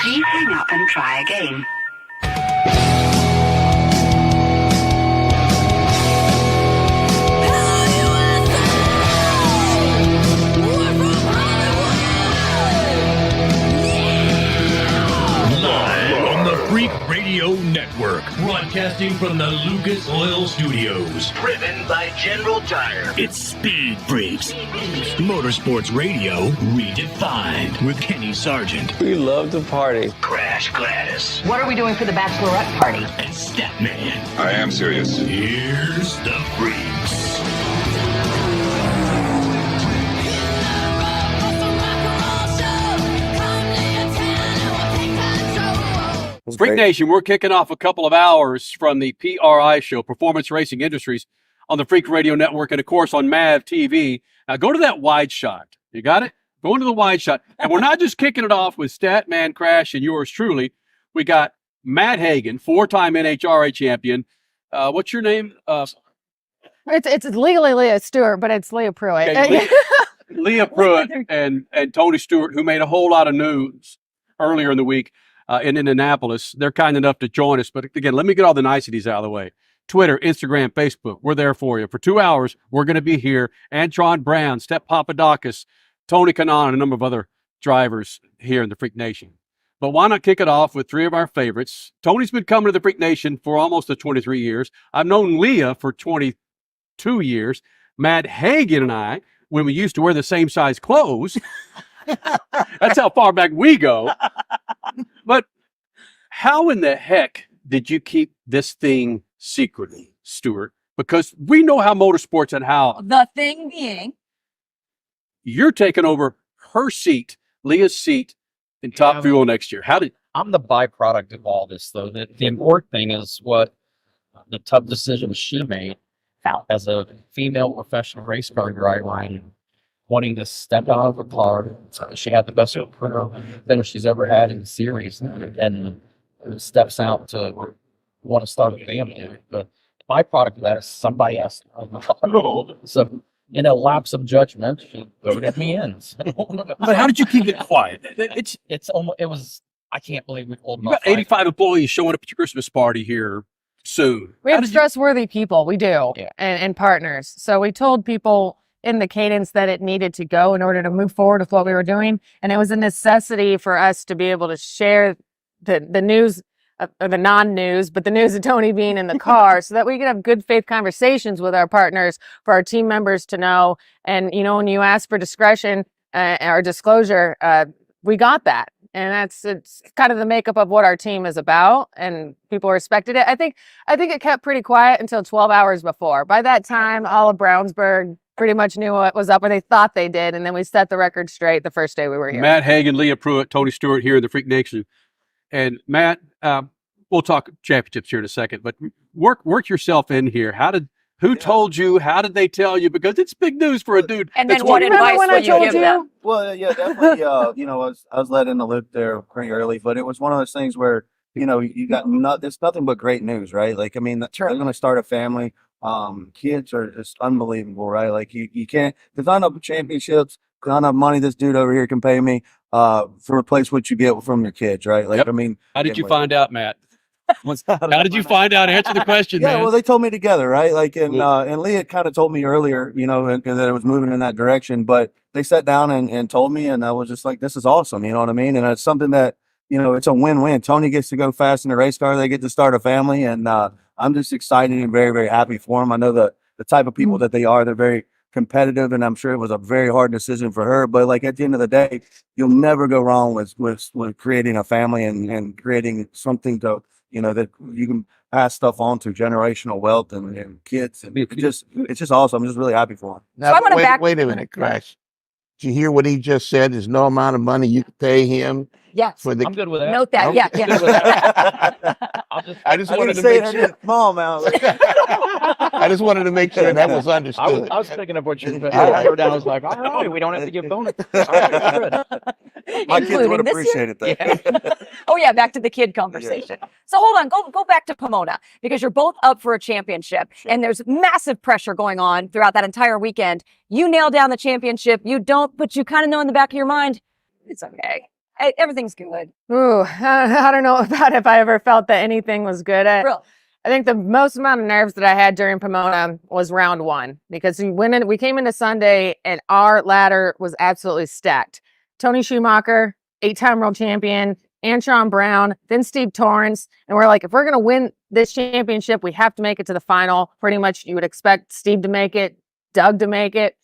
Please hang up and try again. Freak Radio Network, broadcasting from the Lucas Oil Studios. Driven by General Tire. It's Speed Freaks. Motorsports Radio redefined with Kenny Sargent. We love to party. Crash Gladys. What are we doing for the bachelorette party? And Statman. I am serious. Here's the Freaks. Freak Nation, we're kicking off a couple of hours from the PRI show, Performance Racing Industries, on the Freak Radio Network and, of course, on MAV TV. Now, go to that wide shot. You got it? Go into the wide shot. And we're not just kicking it off with Statman, Crash, and yours truly. We got Matt Hagan, four-time NHRA champion. What's your name? It's legally Leah Stewart, but it's Leah Pruett. Okay, Leah Pruett and Tony Stewart, who made a whole lot of news earlier in the week. In Indianapolis. They're kind enough to join us. But again, let me get all the niceties out of the way. Twitter, Instagram, Facebook, we're there for you. For 2 hours, we're going to be here. Antron Brown, Steph Papadakis, Tony Kanaan, and a number of other drivers here in the Freak Nation. But why not kick it off with three of our favorites? Tony's been coming to the Freak Nation for almost 23 years. I've known Leah for 22 years. Matt Hagan and I, when we used to wear the same size clothes. That's how far back we go. But how in the heck did you keep this thing secret, Stewart? Because we know how motorsports and how the thing being you're taking over her seat, Leah's seat in Top Fuel next year. How did I'm the byproduct of all this, though. The important thing is what the tough decision she made as a female professional race car driver, wanting to step out of the car. She had the best finish she's ever had in the series, and steps out to want to start a family. But the byproduct of that is somebody has to. So, in a lapse of judgment, she voted me in. But how did you keep it quiet? It was. I can't believe we pulled. You got 85 employees showing up at your Christmas party here soon. We have trustworthy people. We do, Yeah. and partners. So we told people in the cadence that it needed to go in order to move forward with what we were doing. And it was a necessity for us to be able to share the news, or the non-news, but the news of Tony being in the car so that we could have good faith conversations with our partners, for our team members to know. And, when you ask for discretion or disclosure, we got that. And it's kind of the makeup of what our team is about, and people respected it. I think it kept pretty quiet until 12 hours before. By that time, all of Brownsburg pretty much knew what was up, or they thought they did, and then we set the record straight the first day we were here. Matt Hagan, Leah Pruett, Tony Stewart here in the Freak Nation. And Matt, we'll talk championships here in a second, but work yourself in here. Who told you? How did they tell you? Because it's big news for a dude. And then what advice would you give them? Well, yeah, definitely. I was let in the loop there pretty early, but it was one of those things where, you got it's nothing but great news, right? Like, I mean, they're going to start a family. Kids are just unbelievable, right? Like you can't, there's not enough championships, not enough money this dude over here can pay me, for replace what you get from your kids, right? Like, Yep. I mean, How did you find out, Matt? How did you find out? Answer the question, yeah, man. well, they told me together, right? Like, and Leah kind of told me earlier, and that it was moving in that direction, but they sat down and told me, and I was just like, this is awesome. You know what I mean? And it's something that, it's a win-win. Tony gets to go fast in a race car. They get to start a family, and, I'm just excited and very, very happy for them. I know the type of people that they are. They're very competitive, and I'm sure it was a very hard decision for her. But like at the end of the day, you'll never go wrong with creating a family and creating something to, that you can pass stuff on to, generational wealth and kids. And it's just awesome. I'm just really happy for them. Now, So wait a minute, Crash. Did you hear what he just said? There's no amount of money you can pay him. Yes. I'm good with that. Note that. Okay. Yeah. I just wanted to say make it sure. small amount. I just wanted to make sure that was understood. I was thinking of what you said. All right. I was like, all right, we don't have to give bonus. All right, good. My kids would Including this year. appreciate it, though. Oh yeah, back to the kid conversation. So hold on, go back to Pomona, because you're both up for a championship, and there's massive pressure going on throughout that entire weekend. You nail down the championship, you don't, but you kind of know in the back of your mind, it's okay. Everything's good. Ooh, I don't know about if I ever felt that anything was good. Real. I think the most amount of nerves that I had during Pomona was round 1 because we came into Sunday and our ladder was absolutely stacked. Tony Schumacher, 8-time world champion, Antron Brown, then Steve Torrance. And we're like, if we're going to win this championship, we have to make it to the final. Pretty much you would expect Steve to make it, Doug to make it.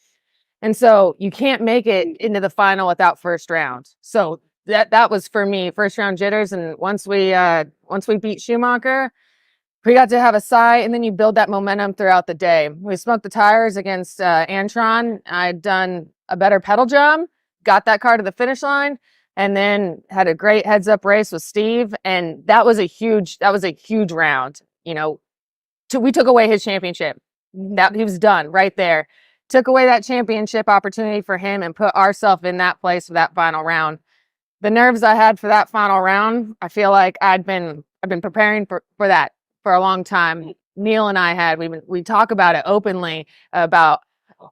And so you can't make it into the final without first round. So that was for me, first round jitters. And once we beat Schumacher, we got to have a sigh, and then you build that momentum throughout the day. We smoked the tires against Antron. I'd done a better pedal job, got that car to the finish line, and then had a great heads-up race with Steve. And that was a huge round. You know, we took away his championship. That he was done right there. Took away that championship opportunity for him and put ourselves in that place for that final round. The nerves I had for that final round, I feel like I've been preparing for that for a long time. Neil and I had, we talk about it openly about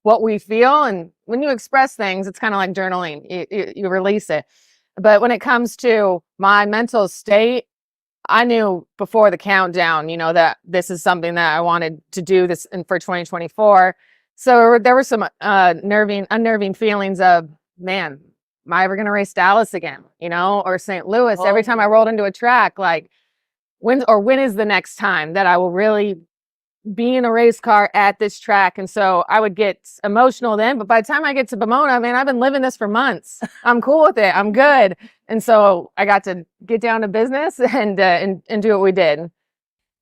what we feel. And when you express things, it's kind of like journaling, you release it. But when it comes to my mental state, I knew before the countdown, you know, that this is something that I wanted to do this for 2024. So there were some unnerving feelings of, man, am I ever going to race Dallas again? You know, or St. Louis. Every time I rolled into a track, like, when is the next time that I will really be in a race car at this track? And so I would get emotional then, but by the time I get to Pomona, man, I've been living this for months. I'm cool with it. I'm good. And so I got to get down to business and do what we did.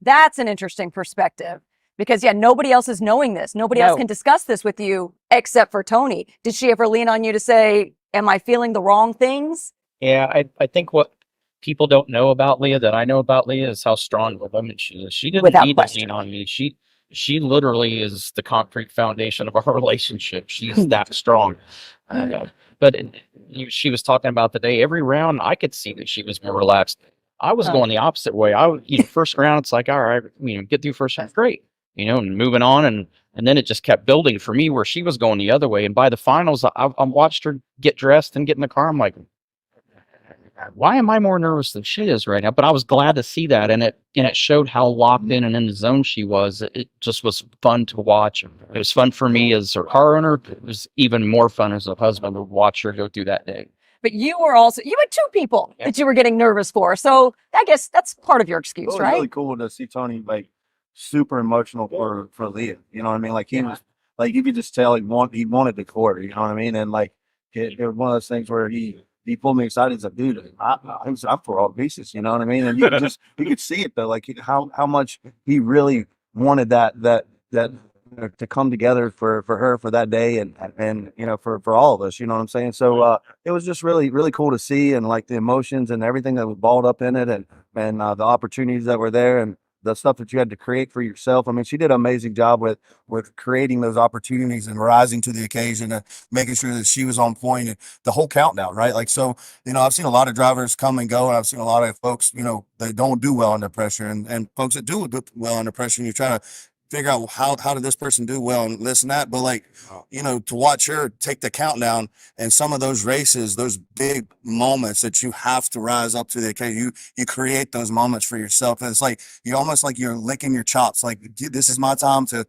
That's an interesting perspective because nobody else is knowing this. Nobody else can discuss this with you except for Tony. Did she ever lean on you to say, am I feeling the wrong things? Yeah, I think what people don't know about Leah that I know about Leah is how strong of a woman she is. She didn't Without need question. to lean on me. She literally is the concrete foundation of our relationship. She's that strong. But she was talking about the day, every round I could see that she was more relaxed. I was going the opposite way. I would, first round, it's like, all right, get through first round, great, and moving on. And then it just kept building for me where she was going the other way. And by the finals, I watched her get dressed and get in the car. I'm like, why am I more nervous than she is right now? But I was glad to see that, and it showed how locked in and in the zone she was. It just was fun to watch. It was fun for me as her car owner. It was even more fun as a husband to watch her go through that day. But you had 2 people that you were getting nervous for. So I guess that's part of your excuse, It was right? really cool to see Tony like super emotional for Leah. You know what I mean? Like he was like, you could just tell he wanted the quarter. You know what I mean? And like it was one of those things where he pulled me aside. He's like, dude, I'm for all pieces. You know what I mean? And you could see it though, like how much he really wanted that to come together for her for that day and for all of us. You know what I'm saying? So it was just really really cool to see, and like the emotions and everything that was balled up in it, and the opportunities that were there, and the stuff that you had to create for yourself. I mean, she did an amazing job with creating those opportunities and rising to the occasion and making sure that she was on point and the whole countdown, right? Like, so, I've seen a lot of drivers come and go, and I've seen a lot of folks, they don't do well under pressure, and folks that do well under pressure, and you're trying to figure out how did this person do well and this and that. But like, to watch her take the countdown and some of those races, those big moments that you have to rise up to the occasion, you create those moments for yourself. And it's like, you're almost like you're licking your chops. Like, this is my time to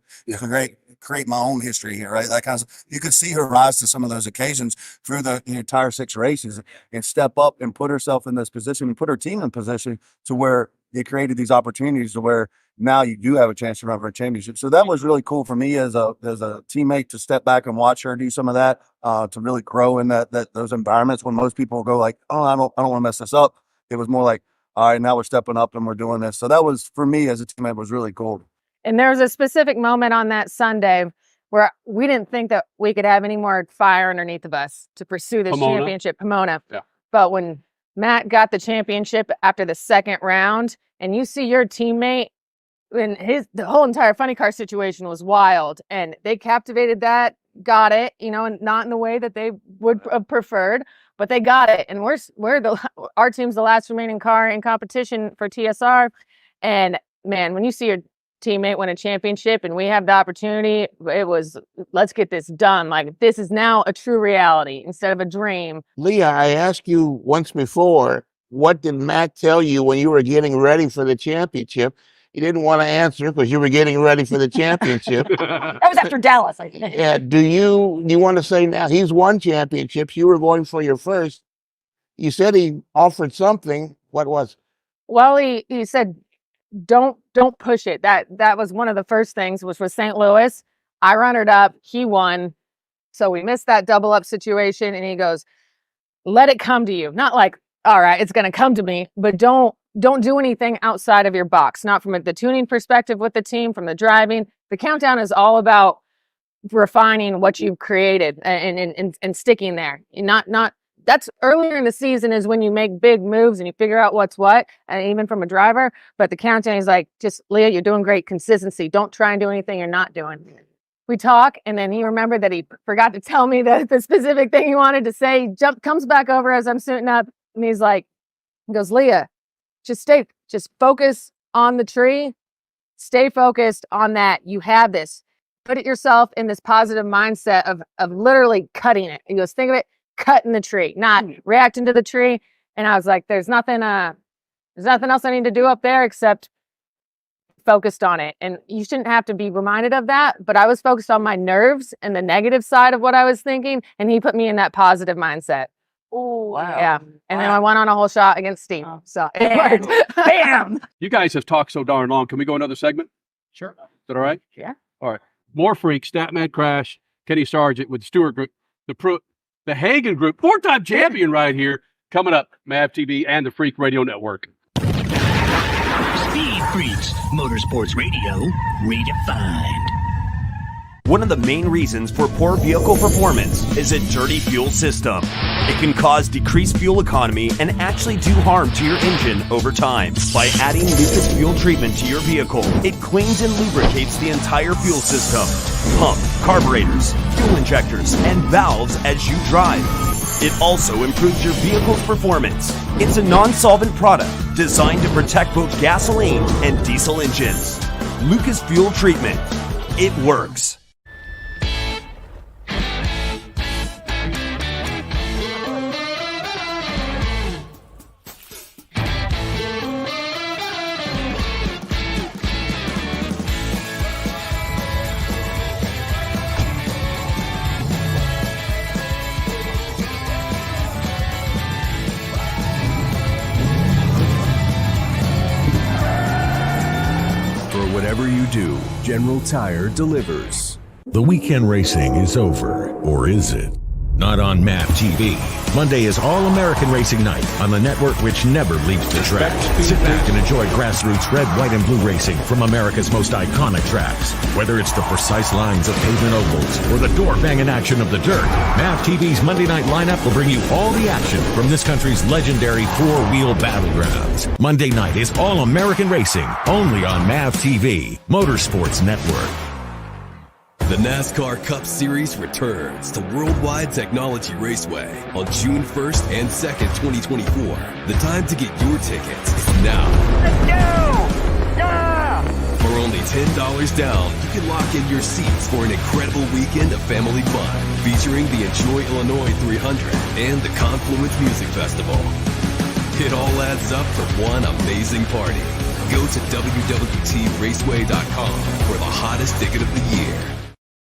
create my own history here, right? Like, you could see her rise to some of those occasions through the entire 6 races and step up and put herself in this position and put her team in position to where it created these opportunities to where now you do have a chance to run for a championship. So that was really cool for me as a teammate to step back and watch her do some of that, to really grow in those environments when most people go like, oh, I don't want to mess this up. It was more like, all right, now we're stepping up and we're doing this. So that was, for me as a teammate, was really cool. And there was a specific moment on that Sunday where we didn't think that we could have any more fire underneath of us to pursue this championship, Pomona. Yeah. But when Matt got the championship after the second round, and you see your teammate, and the whole entire funny car situation was wild, and they captivated that, got it, and not in the way that they would have preferred, but they got it. And our team's the last remaining car in competition for TSR. And man, when you see teammate win a championship and we have the opportunity, it was, let's get this done. Like, this is now a true reality instead of a dream. Leah, I asked you once before, what did Matt tell you when you were getting ready for the championship? You didn't want to answer because you were getting ready for the championship. That was after Dallas, I think. Yeah. Do you want to say now he's won championships? You were going for your first. You said he offered something. What was it? Well, he said, don't push it. That was one of the first things, which was St. Louis. I runnered up, he won. So we missed that double up situation. And he goes, let it come to you. Not like, all right, it's going to come to me, but don't do anything outside of your box. Not from the tuning perspective with the team, from the driving. The countdown is all about refining what you've created and sticking there. Not that's earlier in the season is when you make big moves and you figure out what's what, and even from a driver. But the countdown is like, just Leah, you're doing great. Consistency. Don't try and do anything you're not doing. We talk, and then he remembered that he forgot to tell me the specific thing he wanted to say. Comes back over as I'm suiting up, and he goes, Leah, just focus on the tree. Stay focused on that. You have this. Put it yourself in this positive mindset of literally cutting it. He goes, think of it, cutting the tree, not reacting to the tree. And I was like, there's nothing else I need to do up there except focused on it. And you shouldn't have to be reminded of that, but I was focused on my nerves and the negative side of what I was thinking, and he put me in that positive mindset. Oh, wow. Yeah. And then I went on a whole shot against Steve. So it worked. Bam. You guys have talked so darn long. Can we go another segment? Sure. Is that all right? Yeah. All right. More Freaks, Statman Crash, Kenny Sargent with Stewart Group, the Pruett, the Hagan Group, 4-time champion right here, coming up, MAV TV and the Freak Radio Network. Speed Freaks, Motorsports Radio, redefined. One of the main reasons for poor vehicle performance is a dirty fuel system. It can cause decreased fuel economy and actually do harm to your engine over time. By adding Lucas Fuel Treatment to your vehicle, it cleans and lubricates the entire fuel system. Pump, carburetors, fuel injectors, and valves as you drive. It also improves your vehicle's performance. It's a non-solvent product designed to protect both gasoline and diesel engines. Lucas Fuel Treatment. It works. Whatever you do, General Tire delivers. The weekend racing is over, or is it? Not on MAV TV. Monday is All-American Racing Night on the network which never leaves the track. Sit back and enjoy grassroots red, white, and blue racing from America's most iconic tracks. Whether it's the precise lines of pavement ovals or the door-banging action of the dirt, MAV TV's Monday night lineup will bring you all the action from this country's legendary four-wheel battlegrounds. Monday night is All-American Racing, only on MAV TV, Motorsports Network. The NASCAR Cup Series returns to Worldwide Technology Raceway on June 1st and 2nd, 2024. The time to get your tickets is now. Let's go! Yeah! For only $10 down, you can lock in your seats for an incredible weekend of family fun, featuring the Enjoy Illinois 300 and the Confluence Music Festival. It all adds up for one amazing party. Go to www.raceway.com for the hottest ticket of the year.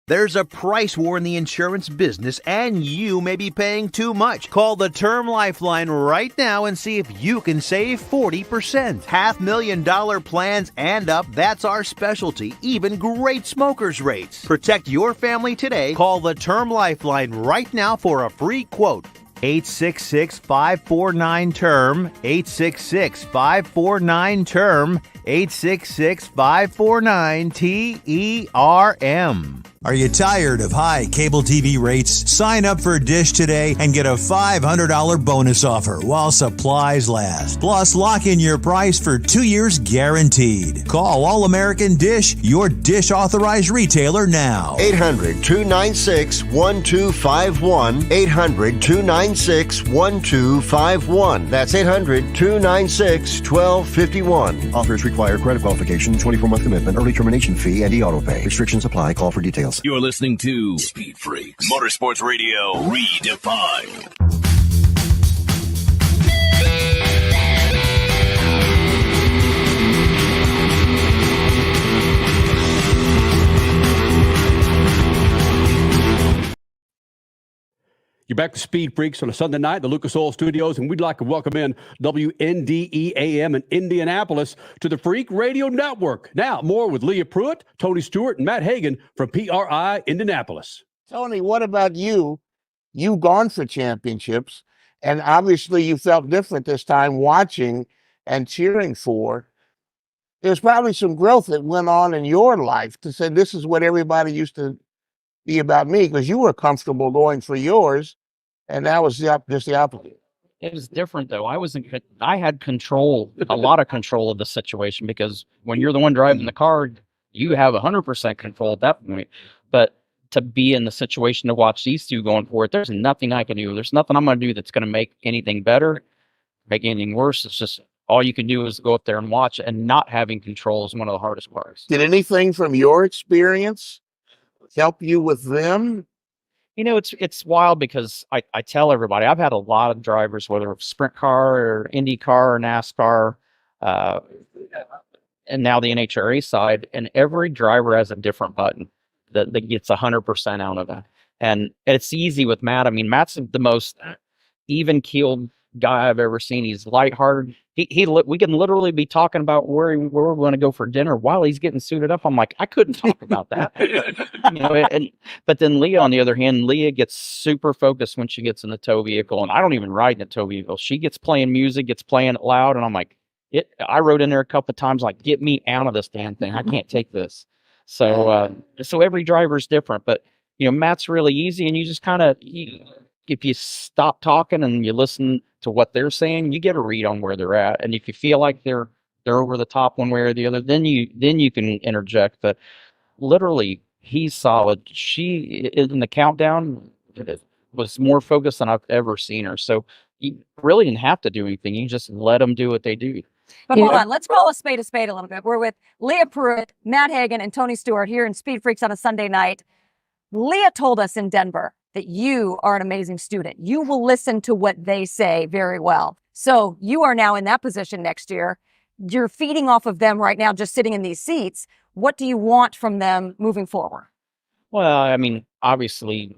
There's a price war in the insurance business, and you may be paying too much. Call the Term Lifeline right now and see if you can save 40%. $500,000 plans and up, that's our specialty. Even great smokers rates. Protect your family today. Call the Term Lifeline right now for a free quote. 866-549-TERM, 866-549-TERM, 866-549-TERM. Are you tired of high cable TV rates? Sign up for Dish today and get a $500 bonus offer while supplies last. Plus, lock in your price for 2 years guaranteed. Call All American Dish, your Dish authorized retailer now. 800-296-1251. 800-296-1251. That's 800-296-1251. Offers require credit qualification, 24-month commitment, early termination fee, and e-auto pay. Restrictions apply. Call for details. You're listening to Speed Freaks, Motorsports Radio Redefined. You're back to Speed Freaks on a Sunday night, the Lucas Oil Studios, and we'd like to welcome in WNDE-AM in Indianapolis to the Freak Radio Network. Now, more with Leah Pruett, Tony Stewart, and Matt Hagan from PRI Indianapolis. Tony, what about you? You've gone for championships, and obviously you felt different this time watching and cheering for. There's probably some growth that went on in your life to say this is what everybody used to be about me, because you were comfortable going for yours, and that was just the opposite. It was different though. I had control, a lot of control of the situation, because when you're the one driving the car, you have 100% control at that point. But to be in the situation to watch these two going for it, there's nothing I can do. There's nothing I'm going to do that's going to make anything better, make anything worse. It's just all you can do is go up there and watch, and not having control is one of the hardest parts. Did anything from your experience help you with them? You know, it's wild, because I tell everybody, I've had a lot of drivers, whether it's sprint car or Indy car or NASCAR, and now the NHRA side, and every driver has a different button that gets 100% out of that. And it's easy with Matt. I mean, Matt's the most even-keeled guy I've ever seen. He's lighthearted. We can literally be talking about where we're going to go for dinner while he's getting suited up. I'm like, I couldn't talk about that. But then Leah, on the other hand, Leah gets super focused when she gets in the tow vehicle, and I don't even ride in a tow vehicle. She gets playing music, gets playing it loud, and I'm like, I wrote in there a couple of times, like, get me out of this damn thing. I can't take this. So every driver's different, but Matt's really easy, and you just kind of, if you stop talking and you listen to what they're saying, you get a read on where they're at. And if you feel like they're over the top one way or the other, then you can interject. But literally, he's solid. She, in the countdown, was more focused than I've ever seen her. So you really didn't have to do anything. You just let them do what they do. But hold on, let's call a spade a little bit. We're with Leah Pruett, Matt Hagan, and Tony Stewart here in Speed Freaks on a Sunday night. Leah told us in Denver that you are an amazing student. You will listen to what they say very well. So you are now in that position next year. You're feeding off of them right now, just sitting in these seats. What do you want from them moving forward? Well, I mean, obviously,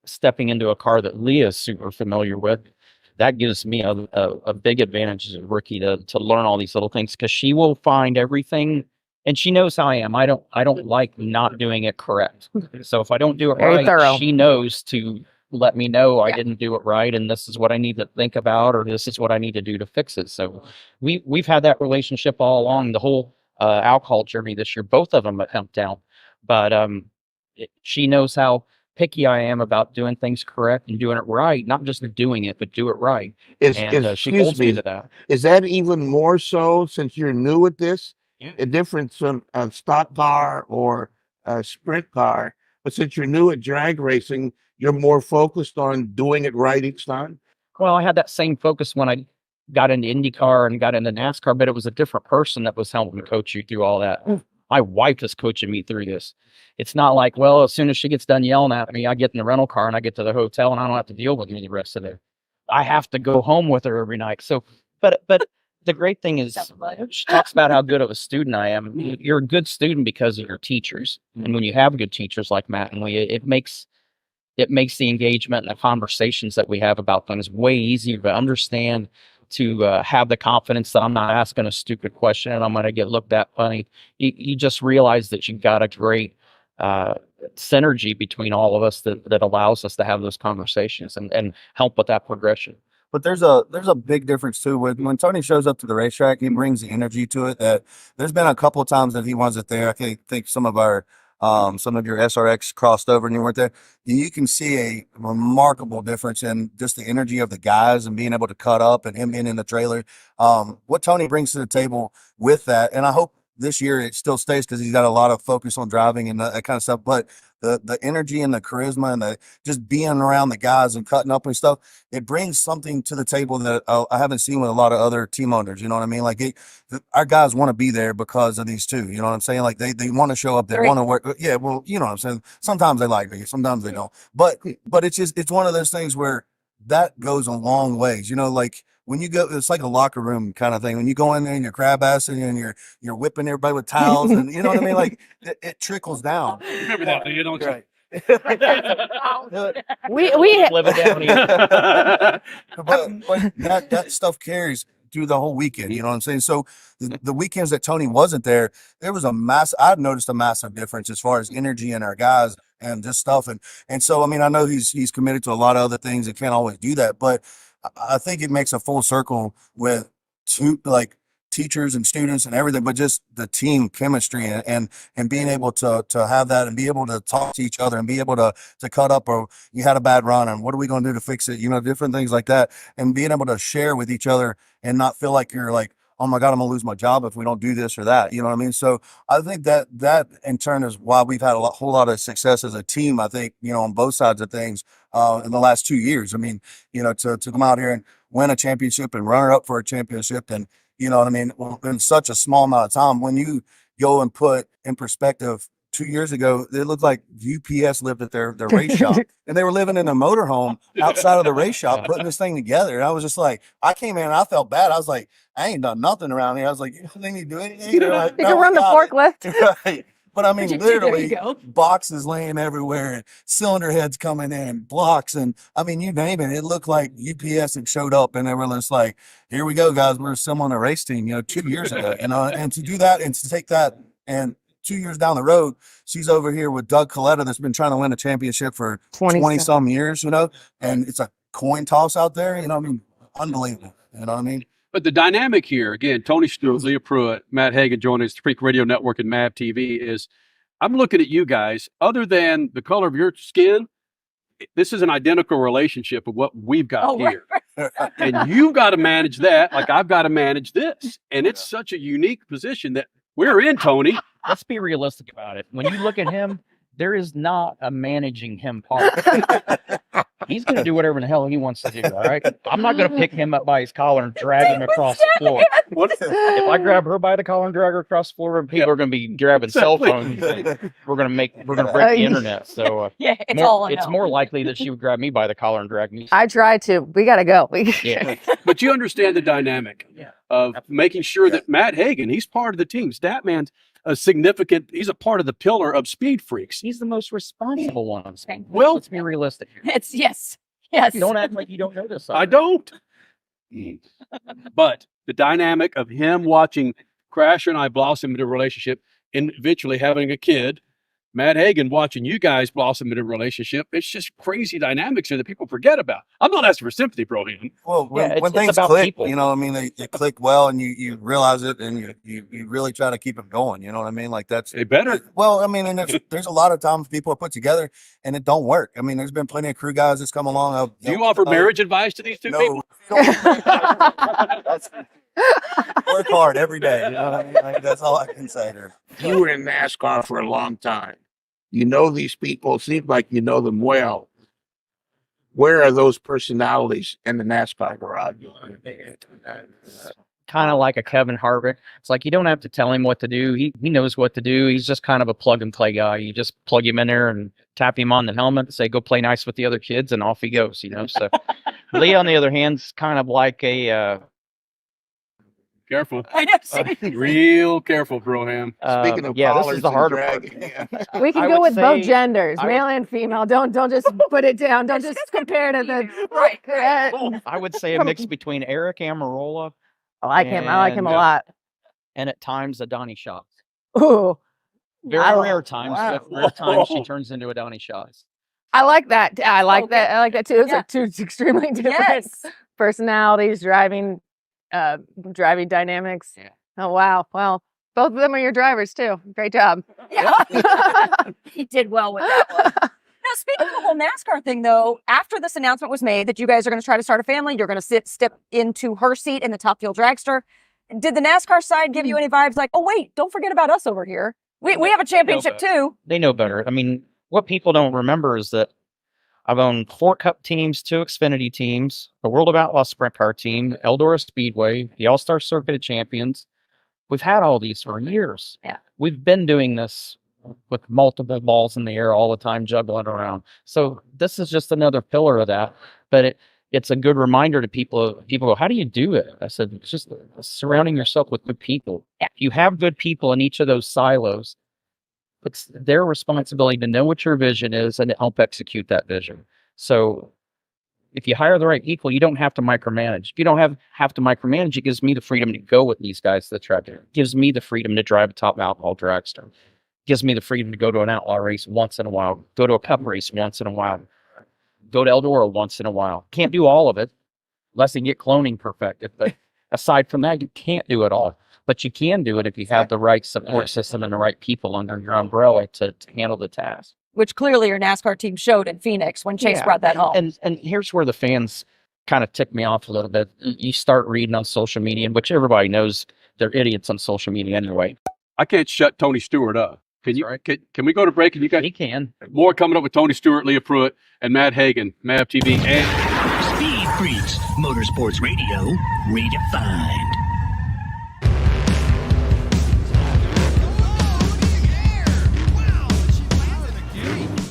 stepping into a car that Leah is super familiar with, that gives me a big advantage as a rookie to learn all these little things, because she will find everything. And she knows how I am. I don't like not doing it correct. So if I don't do it right, she knows to let me know I didn't do it right, and this is what I need to think about, or this is what I need to do to fix it. So we've had that relationship all along the whole alcohol journey this year. Both of them have helped out, but she knows how picky I am about doing things correct and doing it right, not just doing it, but do it right. She holds me to that. Is that even more so since you're new at this? Yeah. A difference on stock car or a sprint car, but since you're new at drag racing, you're more focused on doing it right each time? Well, I had that same focus when I got into IndyCar and got into NASCAR, but it was a different person that was helping coach you through all that. My wife is coaching me through this. It's not like, well, as soon as she gets done yelling at me, I get in the rental car and I get to the hotel and I don't have to deal with me the rest of it. I have to go home with her every night. So, but the great thing is, she talks about how good of a student I am. You're a good student because of your teachers. And when you have good teachers like Matt and Leah, it makes the engagement and the conversations that we have about things way easier to understand, to have the confidence that I'm not asking a stupid question and I'm going to get looked at funny. You just realize that you've got a great synergy between all of us that allows us to have those conversations and help with that progression. But there's a big difference too. When Tony shows up to the racetrack, he brings the energy to it. That there's been a couple of times that he wasn't there. I think some of our some of your SRX crossed over and you weren't there. You can see a remarkable difference in just the energy of the guys and being able to cut up and him being in the trailer. What Tony brings to the table with that, and I hope this year it still stays because he's got a lot of focus on driving and that kind of stuff. But the energy and the charisma and the just being around the guys and cutting up and stuff, it brings something to the table that I haven't seen with a lot of other team owners. You know what I mean? Like our guys want to be there because of these two. You know what I'm saying? Like they want to show up. They want to work. Yeah. Well, you know what I'm saying? Sometimes they like me, sometimes they don't. But it's one of those things where that goes a long ways. You know, like when you go, it's like a locker room kind of thing. When you go in there and you're crab assing and you're whipping everybody with towels and you know what I mean? Like it trickles down. Remember that, you don't Right. we Live it down here. but that stuff carries through the whole weekend. You know what I'm saying? So the weekends that Tony wasn't there, there was I've noticed a massive difference as far as energy in our guys and just stuff. And so, I mean, I know he's committed to a lot of other things and can't always do that, but I think it makes a full circle with teachers and students and everything, but just the team chemistry and being able to have that and be able to talk to each other and be able to cut up, or you had a bad run and what are we going to do to fix it? You know, different things like that, and being able to share with each other and not feel like you're like, oh my God, I'm gonna lose my job if we don't do this or that. You know what I mean? So I think that in turn is why we've had whole lot of success as a team. I think, you know, on both sides of things in the last 2 years. I mean, you know, to come out here and win a championship and run up for a championship, and you know what I mean, in such a small amount of time. When you go and put in perspective, 2 years ago, it looked like UPS lived at their race shop and they were living in a motorhome outside of the race shop, putting this thing together. And I was just like, I came in and I felt bad. I was like, I ain't done nothing around here. I was like, you think you do anything? They're like, you can run the forklift. Right. But I mean, literally boxes laying everywhere and cylinder heads coming in, blocks. And I mean, you name it. It looked like UPS had showed up and they were just like, here we go, guys. We're still on a race team, you know, 2 years ago. And to do that and to take that, and 2 years down the road, she's over here with Doug Coletta that's been trying to win a championship for 20 some years, you know, and it's a coin toss out there, you know, I mean, unbelievable. You know what I mean? But the dynamic here, again, Tony Stewart, Leah Pruett, Matt Hagan joining us, Freak Radio Network and MAV TV, is I'm looking at you guys, other than the color of your skin, this is an identical relationship of what we've got here. And you've got to manage that like I've got to manage this. And it's such a unique position that we're in, Tony. Let's be realistic about it. When you look at him, there is not a managing him part. He's going to do whatever the hell he wants to do, all right? I'm not going to pick him up by his collar and drag him across the floor. If I grab her by the collar and drag her across the floor, and people are going to be grabbing cell phones, we're going to break the internet. So it's more likely that she would grab me by the collar and drag me. I try to. We got to go. Yeah. But you understand the dynamic of making sure that Matt Hagan, he's part of the team. Statman's he's a part of the pillar of Speedfreaks. He's the most responsible one on Speed. Well, let's be realistic here. It's yes. Don't act like you don't know this. I don't. But the dynamic of him watching Crasher and I blossom into a relationship and eventually having a kid, Matt Hagan watching you guys blossom into a relationship, it's just crazy dynamics here that people forget about. I'm not asking for sympathy, bro. Well, when things click, you know, I mean, they click well and you realize it and you really try to keep it going. You know what I mean? Like that's better. Well, I mean, and there's a lot of times people are put together and it don't work. I mean, there's been plenty of crew guys that's come along. Do you offer marriage advice to these two people? Work hard every day. You know what I mean? Like, that's all I can say there. You were in NASCAR for a long time. You know these people. It seems like you know them well. Where are those personalities in the NASCAR garage? Kind of like a Kevin Harvick. It's like you don't have to tell him what to do. He knows what to do. He's just kind of a plug and play guy. You just plug him in there and tap him on the helmet and say, go play nice with the other kids, and off he goes, you know. So Leah, on the other hand, is kind of like a careful. I know. Real careful, Broham. Speaking of this is the harder part. We can go with both genders, male and female. Don't just put it down. Don't just compare to the right. I would say a mix between Eric Amarola. I like him. I like him a lot. And at times a Donnie Schatz. Ooh. Very rare times. But rare times she turns into a Donnie Schatz. I like that. I like that. I like that too. It's like two extremely different personalities, driving dynamics. Yeah. Oh wow. Well, Both of them are your drivers too. Great job. Yeah. He did well with that one. Now, speaking of the whole NASCAR thing, though, after this announcement was made that you guys are going to try to start a family, you're going to step into her seat in the Top Fuel Dragster. Did the NASCAR side give you any vibes like, oh, wait, don't forget about us over here? We have a championship too. They know better. I mean, what people don't remember is that I've owned 4 Cup teams, 2 Xfinity teams, the World of Outlaws Sprint Car team, Eldora Speedway, the All-Star Circuit of Champions. We've had all these for years. Yeah. We've been doing this with multiple balls in the air all the time, juggling around. So this is just another pillar of that. But it's a good reminder to people. People go, how do you do it? I said, it's just surrounding yourself with good people. Yeah. You have good people in each of those silos. It's their responsibility to know what your vision is and to help execute that vision. So if you hire the right people, you don't have to micromanage. If you don't have to micromanage, it gives me the freedom to go with these guys to the track. It gives me the freedom to drive a top alcohol dragster. It gives me the freedom to go to an outlaw race once in a while, go to a cup race once in a while, go to Eldora once in a while. Can't do all of it unless you get cloning perfected. But aside from that, you can't do it all. But you can do it if you have the right support system and the right people under your umbrella to handle the task. Which clearly your NASCAR team showed in Phoenix when Chase brought that home. And here's where the fans kind of tick me off a little bit. You start reading on social media, which everybody knows they're idiots on social media anyway. I can't shut Tony Stewart up. Can you? Can we go to break? And you guys? He can. More coming up with Tony Stewart, Leah Pruett, and Matt Hagan, MAV TV, and Speed Freaks, Motorsports Radio, redefined.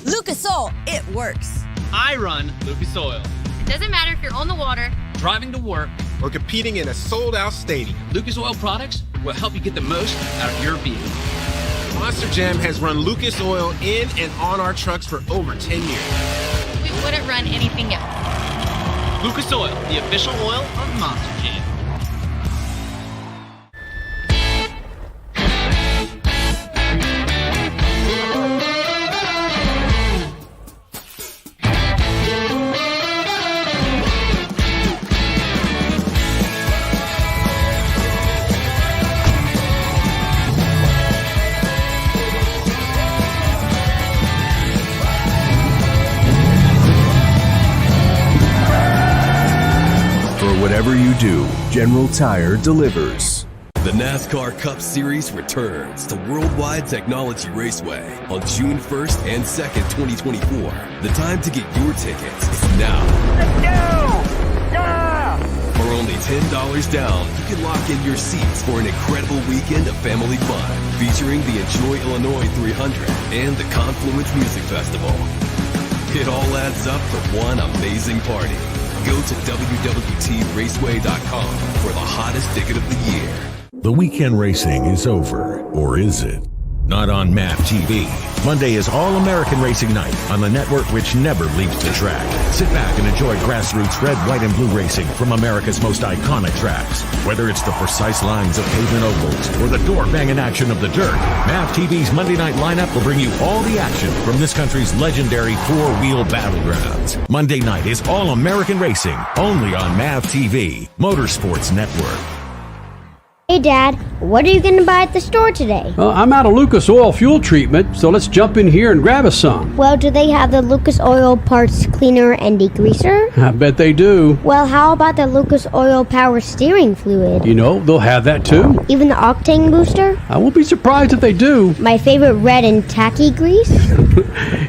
Lucas Oil, it works. I run Lucas Oil. It doesn't matter if you're on the water, driving to work, or competing in a sold-out stadium. Lucas Oil products will help you get the most out of your vehicle. Monster Jam has run Lucas Oil in and on our trucks for over 10 years. we wouldn't run anything else. Lucas Oil, the official oil of Monster Jam. Whatever you do, General Tire delivers. The NASCAR Cup Series returns to Worldwide Technology Raceway on June 1st and 2nd, 2024. The time to get your tickets is now. Let's go! Yeah! For only $10 down, you can lock in your seats for an incredible weekend of family fun featuring the Enjoy Illinois 300 and the Confluence Music Festival. It all adds up to one amazing party. Go to www.raceway.com for the hottest ticket of the year. The weekend racing is over, or is it? Not on MAP TV. Monday is All-American Racing Night on the network which never leaves the track. Sit back and enjoy grassroots red, white, and blue racing from America's most iconic tracks. Whether it's the precise lines of pavement ovals or the door-banging action of the dirt, MAP TV's Monday night lineup will bring you all the action from this country's legendary four-wheel battlegrounds. Monday night is All-American Racing, only on MAP TV, Motorsports Network. Hey Dad, what are you going to buy at the store today? I'm out of Lucas Oil fuel treatment, so let's jump in here and grab us some. Well, do they have the Lucas Oil parts cleaner and degreaser? I bet they do. Well, how about the Lucas Oil power steering fluid? You know, they'll have that too. Even the octane booster? I won't be surprised if they do. My favorite red and tacky grease?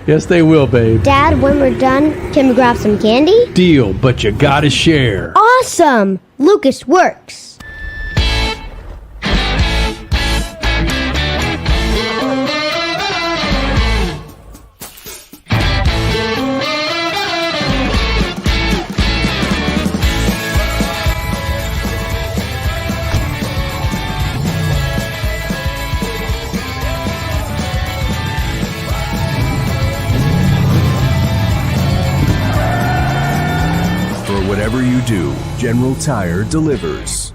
Yes, they will, babe. Dad, when we're done, can we grab some candy? Deal, but you gotta share. Awesome! Lucas works. Whatever you do, General Tire delivers.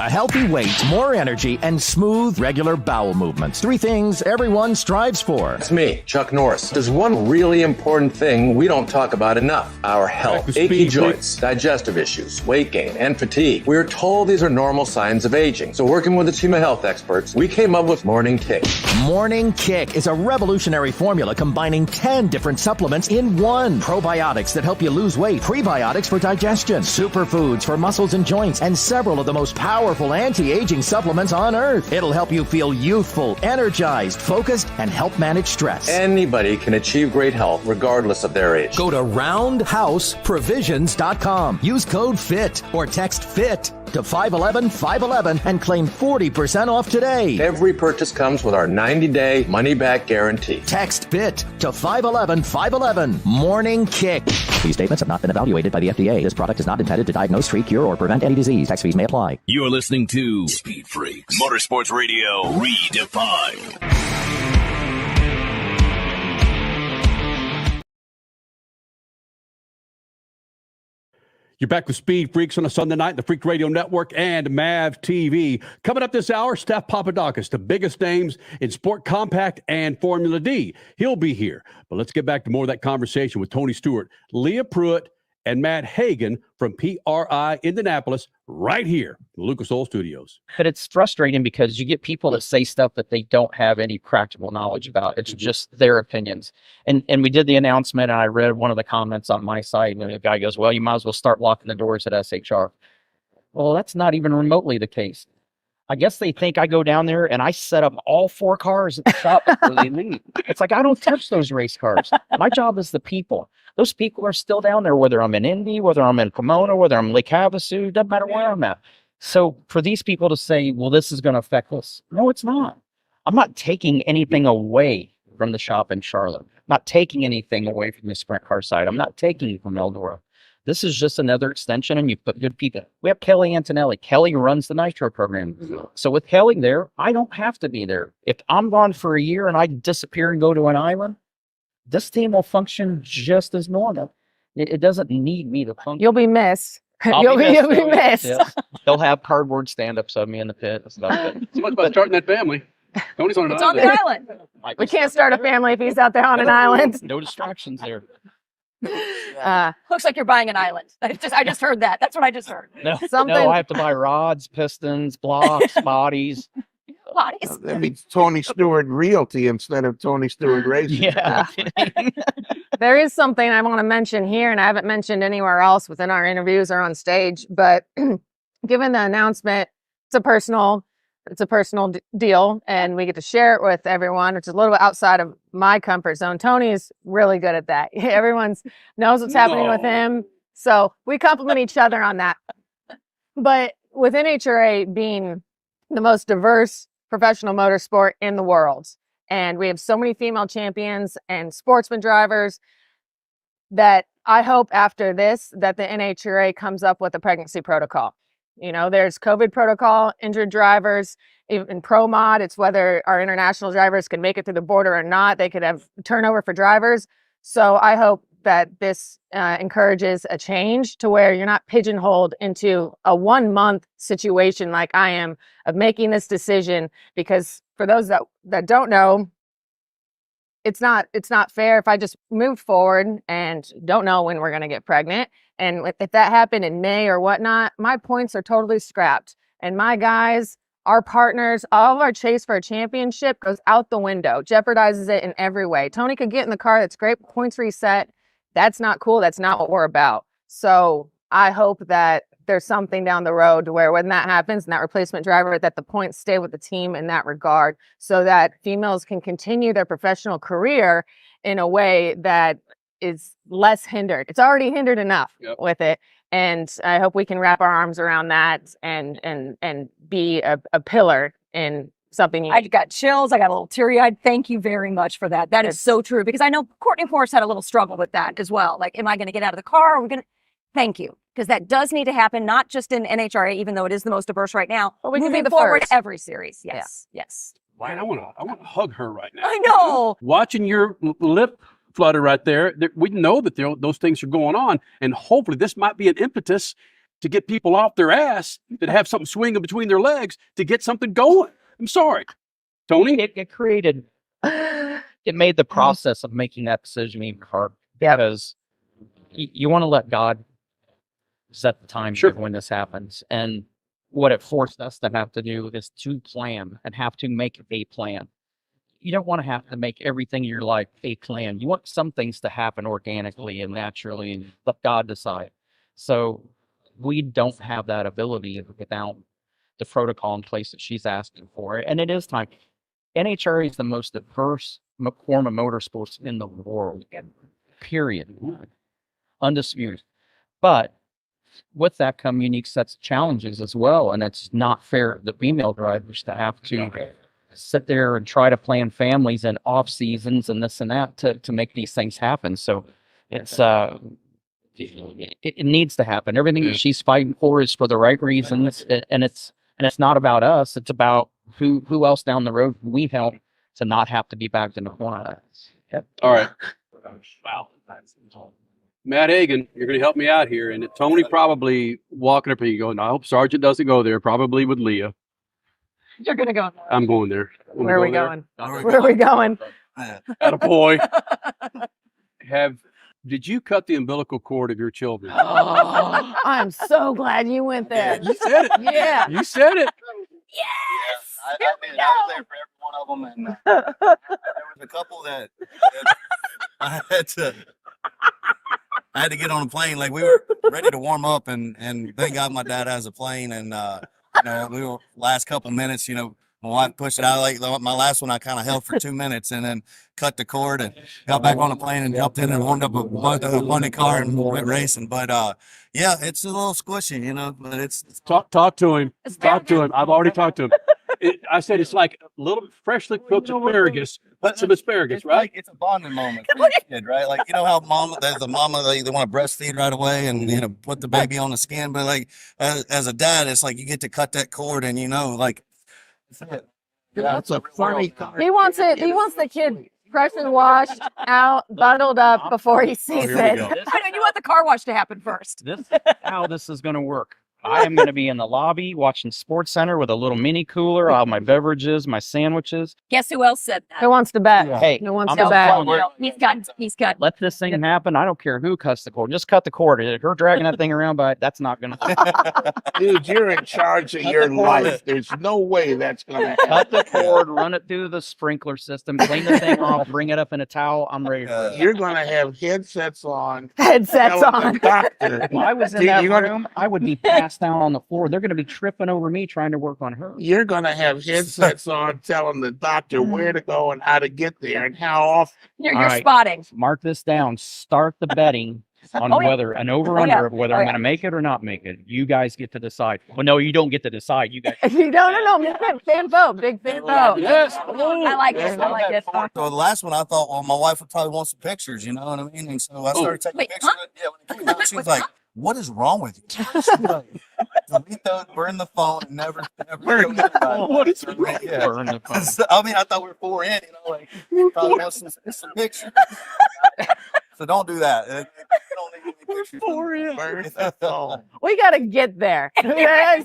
A healthy weight, more energy, and smooth, regular bowel movements. 3 things everyone strives for. It's me, Chuck Norris. There's one really important thing we don't talk about enough. Our health. Achy joints, digestive issues, weight gain, and fatigue. We're told these are normal signs of aging. So working with a team of health experts, we came up with Morning Kick. Morning Kick is a revolutionary formula combining 10 different supplements in one. Probiotics that help you lose weight, prebiotics for digestion, superfoods for muscles and joints, and several of the most powerful anti-aging supplements on earth. It'll help you feel youthful, energized, focused, and help manage stress. Anybody can achieve great health regardless of their age. Go to roundhouseprovisions.com. Use code FIT or text FIT to 511-511 and claim 40% off today. Every purchase comes with our 90-day money-back guarantee. Text FIT to 511-511. Morning Kick. These statements have not been evaluated by the FDA. This product is not intended to diagnose, treat, cure, or prevent any disease. Tax fees may apply. You're listening to Speed Freaks, Motorsports Radio Redefined. You're back with Speed Freaks on a Sunday night, the Freak Radio Network and MAV TV. Coming up this hour, Steph Papadakis, the biggest names in Sport Compact and Formula D. He'll be here. But let's get back to more of that conversation with Tony Stewart, Leah Pruett, and Matt Hagan from PRI Indianapolis right here in the Lucas Oil Studios. But it's frustrating because you get people that say stuff that they don't have any practical knowledge about. It's just their opinions. And we did the announcement, and I read one of the comments on my site, and the guy goes, well, you might as well start locking the doors at SHR. Well, that's not even remotely the case. I guess they think I go down there and I set up all 4 cars at the shop before they leave. It's like, I don't touch those race cars. My job is the people. Those people are still down there, whether I'm in Indy, whether I'm in Pomona, whether I'm in Lake Havasu, doesn't matter where I'm at. So for these people to say, well, this is going to affect us. No, it's not. I'm not taking anything away from the shop in Charlotte. I'm not taking anything away from the sprint car side. I'm not taking it from Eldora. This is just another extension, and you put good people. We have Kelly Antonelli. Kelly runs the Nitro program. So with Kelly there, I don't have to be there. If I'm gone for a year and I disappear and go to an island, this team will function just as normal. It doesn't need me to function. You'll be missed. You'll be missed. Yes. They'll have cardboard stand-ups of me in the pit. That's about it. So much about starting that family. Tony's on an It's on the island. We can't start a family if he's out there on an island. No distractions there. Looks like you're buying an island. I just heard that. That's what I just heard. No, I have to buy rods, pistons, blocks, bodies. Bodies. That means Tony Stewart Realty instead of Tony Stewart Racing. Yeah. There is something I want to mention here, and I haven't mentioned anywhere else within our interviews or on stage, but given the announcement, it's a personal deal, and we get to share it with everyone, which is a little bit outside of my comfort zone. Tony is really good at that. Everyone knows what's happening with him, so we compliment each other on that. But with NHRA being the most diverse professional motorsport in the world, and we have so many female champions and sportsman drivers, that I hope after this that the NHRA comes up with a pregnancy protocol. You know, there's COVID protocol, injured drivers, even pro mod. It's whether our international drivers can make it through the border or not. They could have turnover for drivers. So I hope that this encourages a change to where you're not pigeonholed into a 1-month situation like I am of making this decision. Because for those that don't know, it's not fair if I just move forward and don't know when we're going to get pregnant. And if that happened in May or whatnot, my points are totally scrapped. And my guys, our partners, all of our chase for a championship goes out the window, jeopardizes it in every way. Tony could get in the car. That's great. Points reset. That's not cool. That's not what we're about. So I hope that there's something down the road to where when that happens and that replacement driver, that the points stay with the team in that regard, so that females can continue their professional career in a way that is less hindered. It's already hindered enough with it. And I hope we can wrap our arms around that and be a pillar in something. I got chills. I got a little teary-eyed. Thank you very much for that. That is so true, because I know Courtney Forrest had a little struggle with that as well. Like, am I going to get out of the car? Are we going to? Thank you. Because that does need to happen, not just in NHRA, even though it is the most diverse right now. But we can moving be the forward first. every series. Yes. Yeah. Yes. Man, I want to hug her right now. I know. Watching your lip flutter right there, we know that those things are going on, and hopefully this might be an impetus to get people off their ass that have something swinging between their legs to get something going. I'm sorry, Tony. It created, it made the process of making that decision even harder. Because you want to let God set the time when this happens. And what it forced us to have to do is to plan and have to make a plan. You don't want to have to make everything in your life a plan. You want some things to happen organically and naturally and let God decide. So we don't have that ability without the protocol in place that she's asking for. And it is time. NHRA is the most diverse form of motorsports in the world, period. Undisputed. But with that come unique sets of challenges as well. And it's not fair to the female drivers to have to sit there and try to plan families and off seasons and this and that to make these things happen. So it's it needs to happen. Everything that she's fighting for is for the right reasons, and it's not about us. It's about who else down the road we help to not have to be backed in the corner. Yep. All right. Wow. Matt Hagan, you're going to help me out here. And Tony probably walking up here going, I hope Sargent doesn't go there, probably with Leah. You're going to go. I'm going there. Where are we going? Where are we going? Attaboy. Did you cut the umbilical cord of your children? Oh, I'm so glad you went there. You said it. Yeah. You said it. Yes. I did. I was there for every one of them. And there was a couple that I had to get on a plane. Like, we were ready to warm up, and thank God my dad has a plane. And we were last couple minutes. My wife pushed it out. Like my last one, I kind of held for 2 minutes, and then cut the cord and got back on the plane and jumped in and warmed up a Monday car and went racing. But yeah, it's a little squishy, But it's talk to him. Talk to him. I've already talked to him. I said it's like a little freshly cooked asparagus. But some asparagus, right? Like, it's a bonding moment for the kid, right? Like, how as a mama, they want to breastfeed right away and put the baby on the skin. But like as a dad, it's like you get to cut that cord, and like. That's a funny car. He wants it. He wants the kid pressure washed out, bundled up before he sees it. You want the car wash to happen first. This is how this is going to work. I am going to be in the lobby watching Sports Center with a little mini cooler, all my beverages, my sandwiches. Guess who else said that? Who wants to bet? Hey, who wants I'm to bet? He's got. Let this thing happen. I don't care who cuts the cord. Just cut the cord. If you're dragging that thing around, but that's not going to. Dude, you're in charge of your life. There's no way that's going to happen. Cut the cord, run it through the sprinkler system, clean the thing off, bring it up in a towel. I'm ready for it. You're going to have headsets on. Headsets on. Doctor. If I was in that room, I would be passed down on the floor. They're going to be tripping over me trying to work on her. You're going to have headsets on telling the doctor where to go and how to get there and how often. You're spotting. Mark this down. Start the betting on whether an over-under of whether I'm going to make it or not make it. You guys get to decide. Well, no, you don't get to decide. You guys. No. Fan vote. Big fan vote. Yes. I like it. I like it. So the last one, I thought, well, my wife would probably want some pictures, you know what I mean? And so I started taking pictures. Huh? Yeah, when it came out, she was like, "What is wrong with you?" Delete those, burn the phone, and never burn the phone. What is wrong? Yeah. Burn the phone. I mean, I thought we were 4 in, probably wants some pictures. So don't do that. You don't need any pictures. 4 in. Burn the phone. We got to get there. Yeah.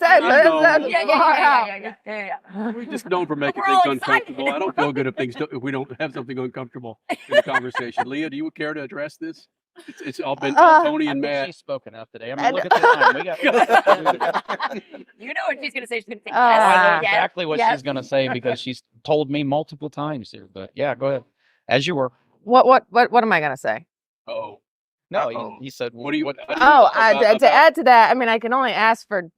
We're just known for making things uncomfortable. I don't feel good if we don't have something uncomfortable in the conversation. Leah, do you care to address this? It's all been Tony and Matt. She's spoken enough today. I mean, look at the time. We got. You know what she's going to say. She's going to say I know exactly what she's going to say because she's told me multiple times here. But yeah, go ahead. As you were. What am I going to say? Oh. No, he said. What do you? To add to that, I mean, I can only ask for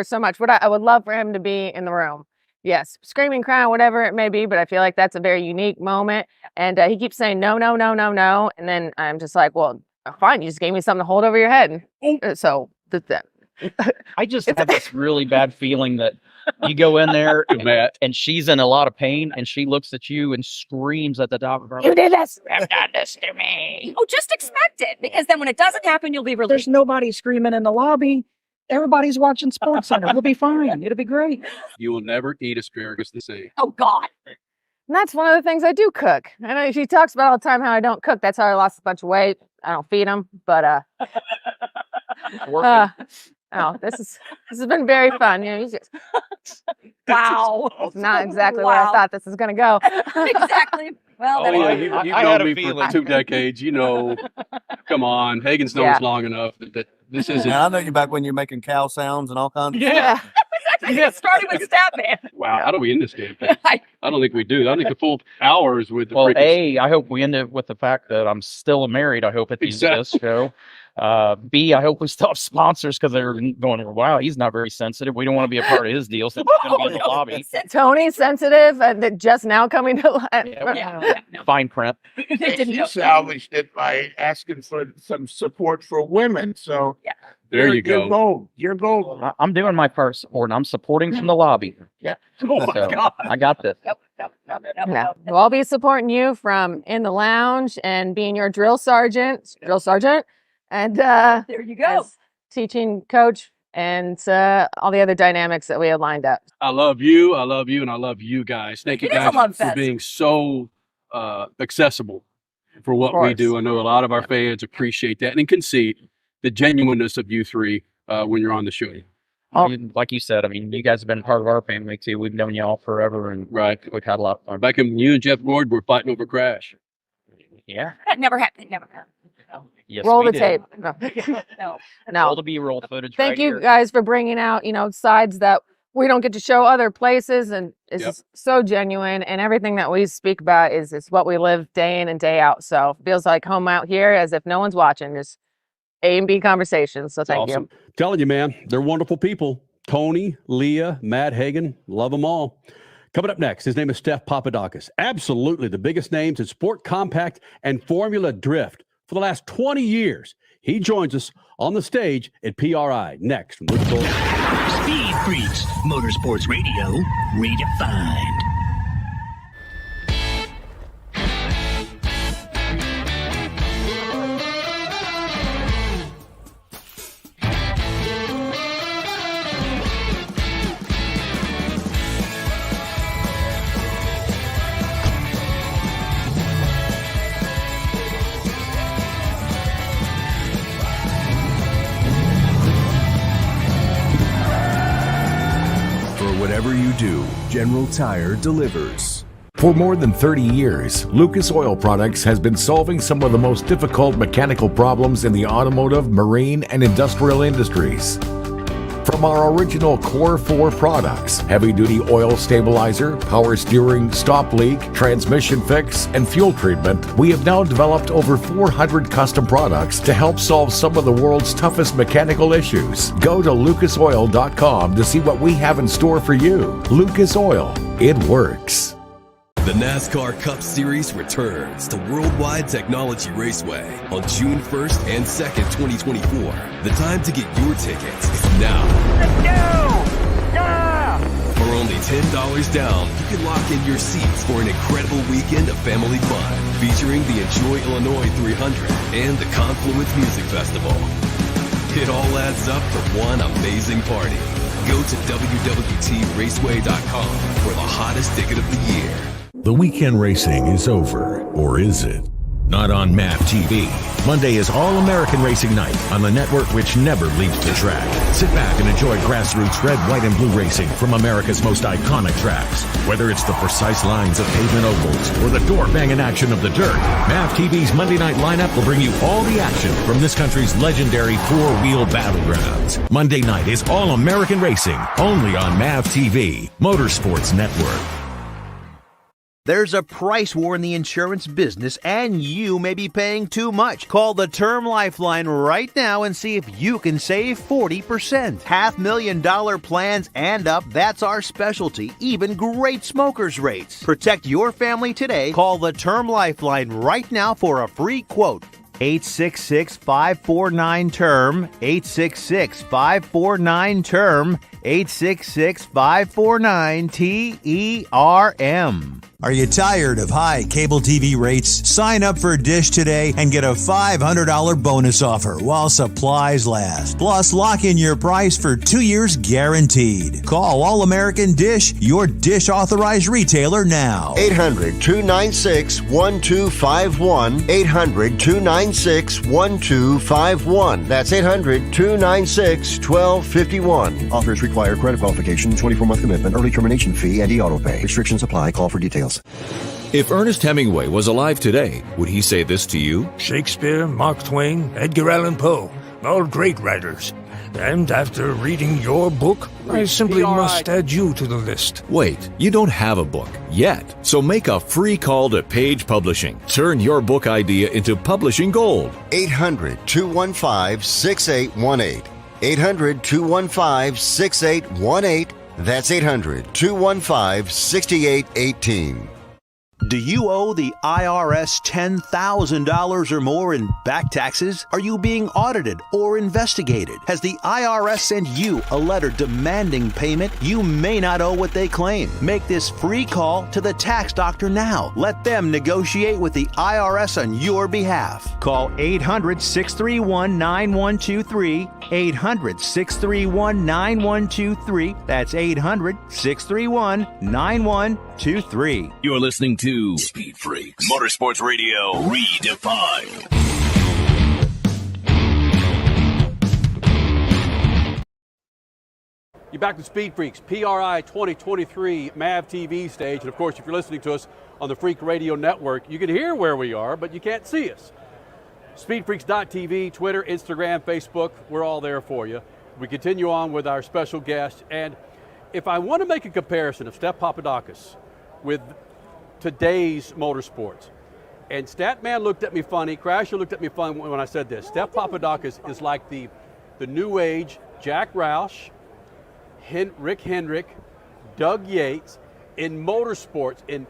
so much. I would love for him to be in the room. Yes, screaming, crying, whatever it may be, but I feel like that's a very unique moment. And he keeps saying no, and then I'm just like, well, fine, you just gave me something to hold over your head. So that. I just have this really bad feeling that you go in there and she's in a lot of pain, and she looks at you and screams at the doctor. You did this. You've done this to me. Oh, just expect it, because then when it doesn't happen, you'll be relieved. There's nobody screaming in the lobby. Everybody's watching Sports Center. We'll be fine. It'll be great. You will never eat asparagus the same. Oh, God. And that's one of the things I do cook. I know she talks about all the time how I don't cook. That's how I lost a bunch of weight. I don't feed them, but Oh, this has been very fun. You know, Wow. it's not exactly where I thought this was going to go. Exactly. Well, Oh, yeah, you've I had known a me feeling. for 2 decades. You know, come on. Hagen's known us long enough that this isn't. I know you back when you're making cow sounds and all kinds of Yeah. Exactly. Starting with Statman. Wow. How do we end this damn thing? I don't think we do. I think the full hours with the Well, freaking. A, I hope we end it with the fact that I'm still married. I hope at the end of this show. B, I hope we still have sponsors because they're going, wow, he's not very sensitive. We don't want to be a part of his deal. So it's going to be in the lobby. Tony's sensitive and just now coming to life. Fine print. You salvaged it by asking for some support for women. So There you go. You're gold. You're gold. I'm doing my part support and I'm supporting from the lobby. Yeah. Oh my God. I got this. Yeah. We'll all be supporting you from in the lounge and being your drill sergeant, and there you go. Teaching coach and all the other dynamics that we have lined up. I love you. I love you. And I love you guys. Thank you It is a guys love for fest. being so accessible for what we do. I know a lot of our fans appreciate that and can see the genuineness of you three when you're on the show. Like you said, I mean, you guys have been part of our family too. We've known y'all forever and we've had a lot of fun. Back when you and Jeff Gord were fighting over Crash. Yeah. That never happened. It never happened. Yes, Roll we the did. tape. No. No. Roll the B-roll footage. Thank right you here. guys for bringing out, sides that we don't get to show other places. And it's just so genuine. And everything that we speak about is what we live day in and day out. So it feels like home out here as if no one's watching. Just A and B conversations. So thank you. Telling you, man, they're wonderful people. Tony, Leah, Matt Hagan, love them all. Coming up next, his name is Steph Papadakis. Absolutely the biggest names in sport compact and Formula Drift for the last 20 years. He joins us on the stage at PRI next. Speed Freaks, Motorsports Radio, redefined. Whatever you do, General Tire delivers. For more than 30 years, Lucas Oil Products has been solving some of the most difficult mechanical problems in the automotive, marine, and industrial industries. From our original Core 4 products, heavy-duty oil stabilizer, power steering, stop leak, transmission fix, and fuel treatment, we have now developed over 400 custom products to help solve some of the world's toughest mechanical issues. Go to lucasoil.com to see what we have in store for you. Lucas Oil, it works. The NASCAR Cup Series returns to Worldwide Technology Raceway on June 1st and 2nd, 2024. The time to get your tickets is now. Let's go! Yeah! For only $10 down, you can lock in your seats for an incredible weekend of family fun featuring the Enjoy Illinois 300 and the Confluence Music Festival. It all adds up to one amazing party. Go to WWTRaceway.com for the hottest ticket of the year. The weekend racing is over, or is it? Not on MAP TV. Monday is All-American Racing Night on the network which never leaves the track. Sit back and enjoy grassroots red, white, and blue racing from America's most iconic tracks. Whether it's the precise lines of pavement ovals or the door-banging action of the dirt, MAP TV's Monday night lineup will bring you all the action from this country's legendary four-wheel battlegrounds. Monday night is All-American Racing, only on MAP TV, Motorsports Network. There's a price war in the insurance business, and you may be paying too much. Call the Term Lifeline right now and see if you can save 40%. $500,000 plans and up, that's our specialty. Even great smokers rates. Protect your family today. Call the Term Lifeline right now for a free quote. 866-549-TERM, 866-549-TERM, 866-549-TERM. Are you tired of high cable TV rates? Sign up for Dish today and get a $500 bonus offer while supplies last. Plus, lock in your price for 2 years guaranteed. Call All American Dish, your Dish authorized retailer now. 800-296-1251. 800-296-1251. That's 800-296-1251. Offers require credit qualification, 24-month commitment, early termination fee, and e-auto pay. Restrictions apply. Call for details. If Ernest Hemingway was alive today, would he say this to you? Shakespeare, Mark Twain, Edgar Allan Poe, all great writers. And after reading your book, I simply must add you to the list. Wait, you don't have a book yet. So make a free call to Page Publishing. Turn your book idea into publishing gold. 800-215-6818. 800-215-6818. That's 800-215-6818. Do you owe the IRS $10,000 or more in back taxes? Are you being audited or investigated? Has the IRS sent you a letter demanding payment? You may not owe what they claim. Make this free call to the tax doctor now. Let them negotiate with the IRS on your behalf. Call 800-631-9123. 800-631-9123. That's 800-631-9123. You're listening to Speed Freaks Motorsports Radio Redefined. You're back to Speed Freaks, PRI 2023 MAV TV stage. And of course, if you're listening to us on the Freak Radio Network, you can hear where we are, but you can't see us. Speedfreaks.tv, Twitter, Instagram, Facebook, we're all there for you. We continue on with our special guest. And if I want to make a comparison of Steph Papadakis with today's motorsports, and Statman looked at me funny, Crasher looked at me funny when I said this. Steph Papadakis is like the new age Jack Roush, Rick Hendrick, Doug Yates in motorsports, in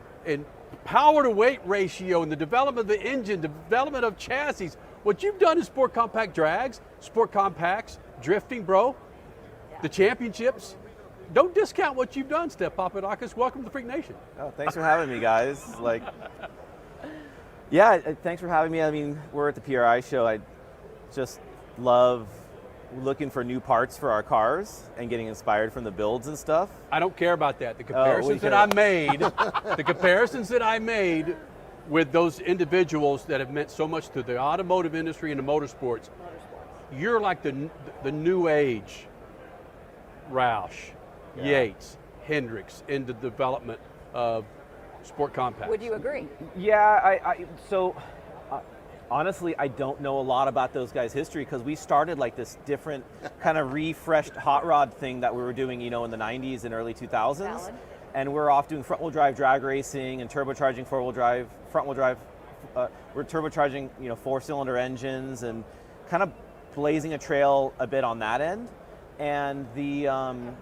power to weight ratio, in the development of the engine, development of chassis. What you've done in sport compact drags, sport compacts, drifting, bro, the championships. Don't discount what you've done, Steph Papadakis. Welcome to the Freak Nation. Oh, thanks for having me, guys. Yeah, thanks for having me. I mean, we're at the PRI show. I just love looking for new parts for our cars and getting inspired from the builds and stuff. I don't care about that. The comparisons that I made with those individuals that have meant so much to the automotive industry and the motorsports, you're like the new age Roush, Yates, Hendricks in the development of sport compacts. Would you agree? Yeah, honestly, I don't know a lot about those guys' history because we started like this different kind of refreshed hot rod thing that we were doing, in the 90s and early 2000s. Valid. And we're off doing front-wheel drive drag racing and turbocharging four-wheel drive, front-wheel drive. We're turbocharging, 4-cylinder engines and kind of blazing a trail a bit on that end. And and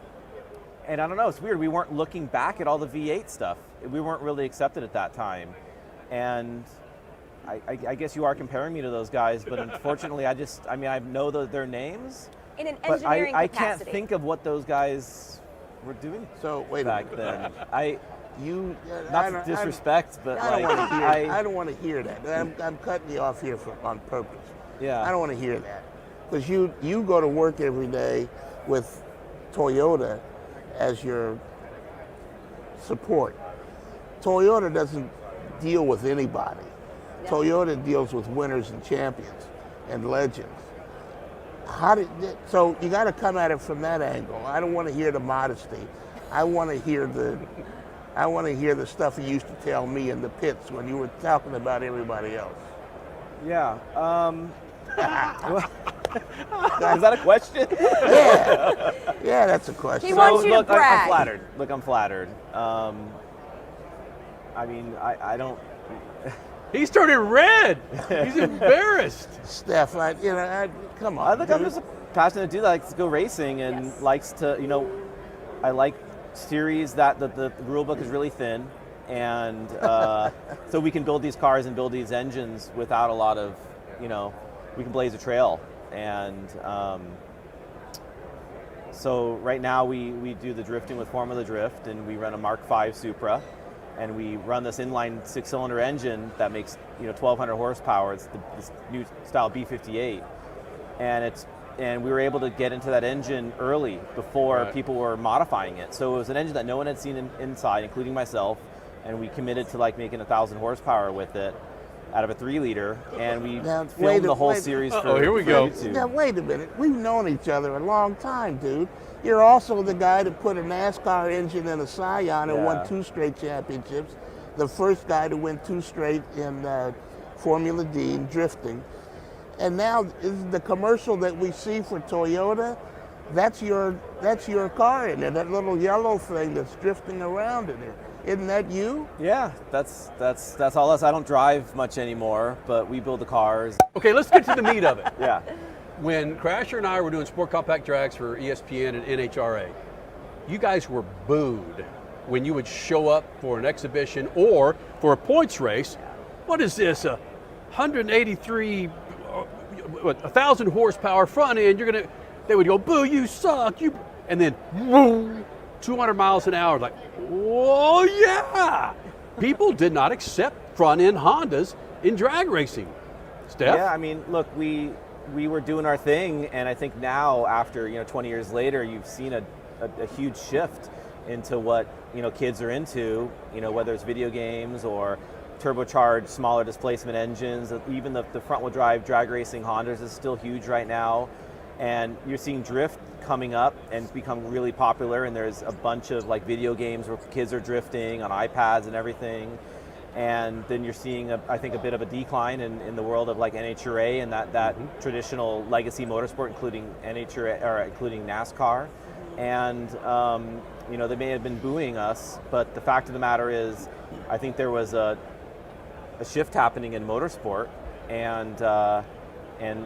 I don't know, it's weird. We weren't looking back at all the V8 stuff. We weren't really accepted at that time. And I guess you are comparing me to those guys, but unfortunately, I know their names. In an but engineering I capacity. can't think of what those guys were doing. So wait back a minute. then. Not to disrespect, but I don't want to hear that. I'm cutting you off here on purpose. Yeah. I don't want to hear that because you go to work every day with Toyota as your support. Toyota doesn't deal with anybody. Yeah. Toyota deals with winners and champions and legends. So you got to come at it from that angle. I don't want to hear the modesty. I want to hear the stuff you used to tell me in the pits when you were talking about everybody else. Yeah. Is that a question? Yeah, that's a question. He wants you to brag. I'm flattered. Look, I'm flattered. I don't. He's turning red. He's embarrassed. Steph, come on. I'm just a passionate dude that likes to go racing and likes to, I like series that the rule book is really thin, and so we can build these cars and build these engines without a lot of, we can blaze a trail. And so right now we do the drifting with Formula Drift, and we run a Mark V Supra, and we run this inline 6-cylinder engine that makes 1,200 horsepower. It's this new style B58, and we were able to get into that engine early before people were modifying it. So it was an engine that no one had seen inside, including myself, and we committed to like making 1,000 horsepower with it out of a 3-liter, and we filmed the whole series for here we go. YouTube. Now, wait a minute. We've known each other a long time, dude. You're also the guy that put a NASCAR engine in a Scion and won 2 straight championships. The first guy to win 2 straight in Formula D in drifting. And now is the commercial that we see for Toyota, that's your car in there, that little yellow thing that's drifting around in there. Isn't that you? Yeah, that's all us. I don't drive much anymore, but we build the cars. Okay, let's get to the meat of it. Yeah. When Crasher and I were doing Sport Compact Drags for ESPN and NHRA, you guys were booed when you would show up for an exhibition or for a points race. What is this, 183, 1,000 horsepower front end? They would go, boo, you suck, and then, boom, 200 miles an hour, like, whoa, yeah! People did not accept front end Hondas in drag racing. Steph? Yeah, I mean, look, we were doing our thing, and I think now, after 20 years later, you've seen a huge shift into what kids are into. Whether it's video games or turbocharged, smaller displacement engines. Even the front-wheel drive drag racing Hondas is still huge right now, and you're seeing drift coming up and it's become really popular. And there's a bunch of like video games where kids are drifting on iPads and everything. And then you're seeing, I think, a bit of a decline in the world of like NHRA and that traditional legacy motorsport, including NHRA or including NASCAR. And they may have been booing us, but the fact of the matter is, I think there was a shift happening in motorsport, and a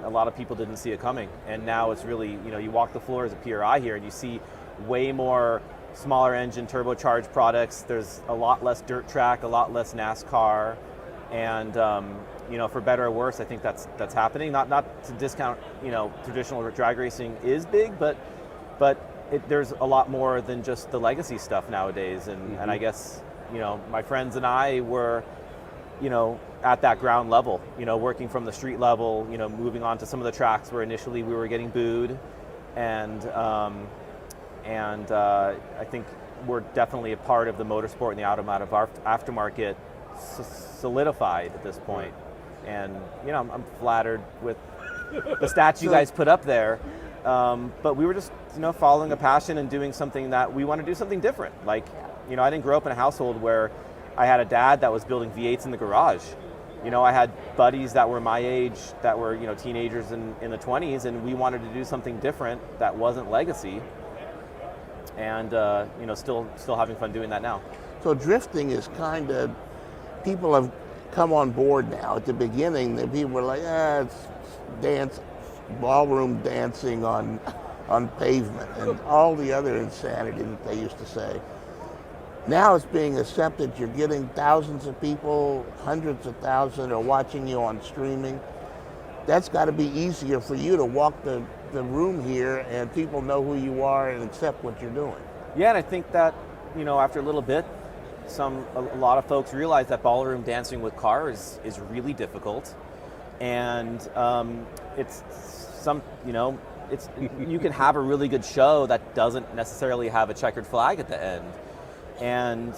lot of people didn't see it coming. And now it's really, you walk the floors of PRI here, and you see way more smaller engine turbocharged products. There's a lot less dirt track, a lot less NASCAR, and for better or worse, I think that's happening. Not to discount, traditional drag racing is big, but there's a lot more than just the legacy stuff nowadays. And I guess my friends and I were at that ground level, working from the street level, moving on to some of the tracks where initially we were getting booed, and I think we're definitely a part of the motorsport and the automotive aftermarket solidified at this point. And I'm flattered with the stats you guys put up there, but we were just following a passion and doing something that we want to do something different. Like I didn't grow up in a household where I had a dad that was building V8s in the garage. I had buddies that were my age that were teenagers in the 20s, and we wanted to do something different that wasn't legacy, and still having fun doing that now. So drifting is kind of, people have come on board now. At the beginning, the people were like, it's ballroom dancing on pavement and all the other insanity that they used to say. Now it's being accepted. You're getting thousands of people, hundreds of thousands are watching you on streaming. That's got to be easier for you to walk the room here and people know who you are and accept what you're doing. Yeah, and I think that, after a little bit, a lot of folks realize that ballroom dancing with cars is really difficult. And you can have a really good show that doesn't necessarily have a checkered flag at the end. And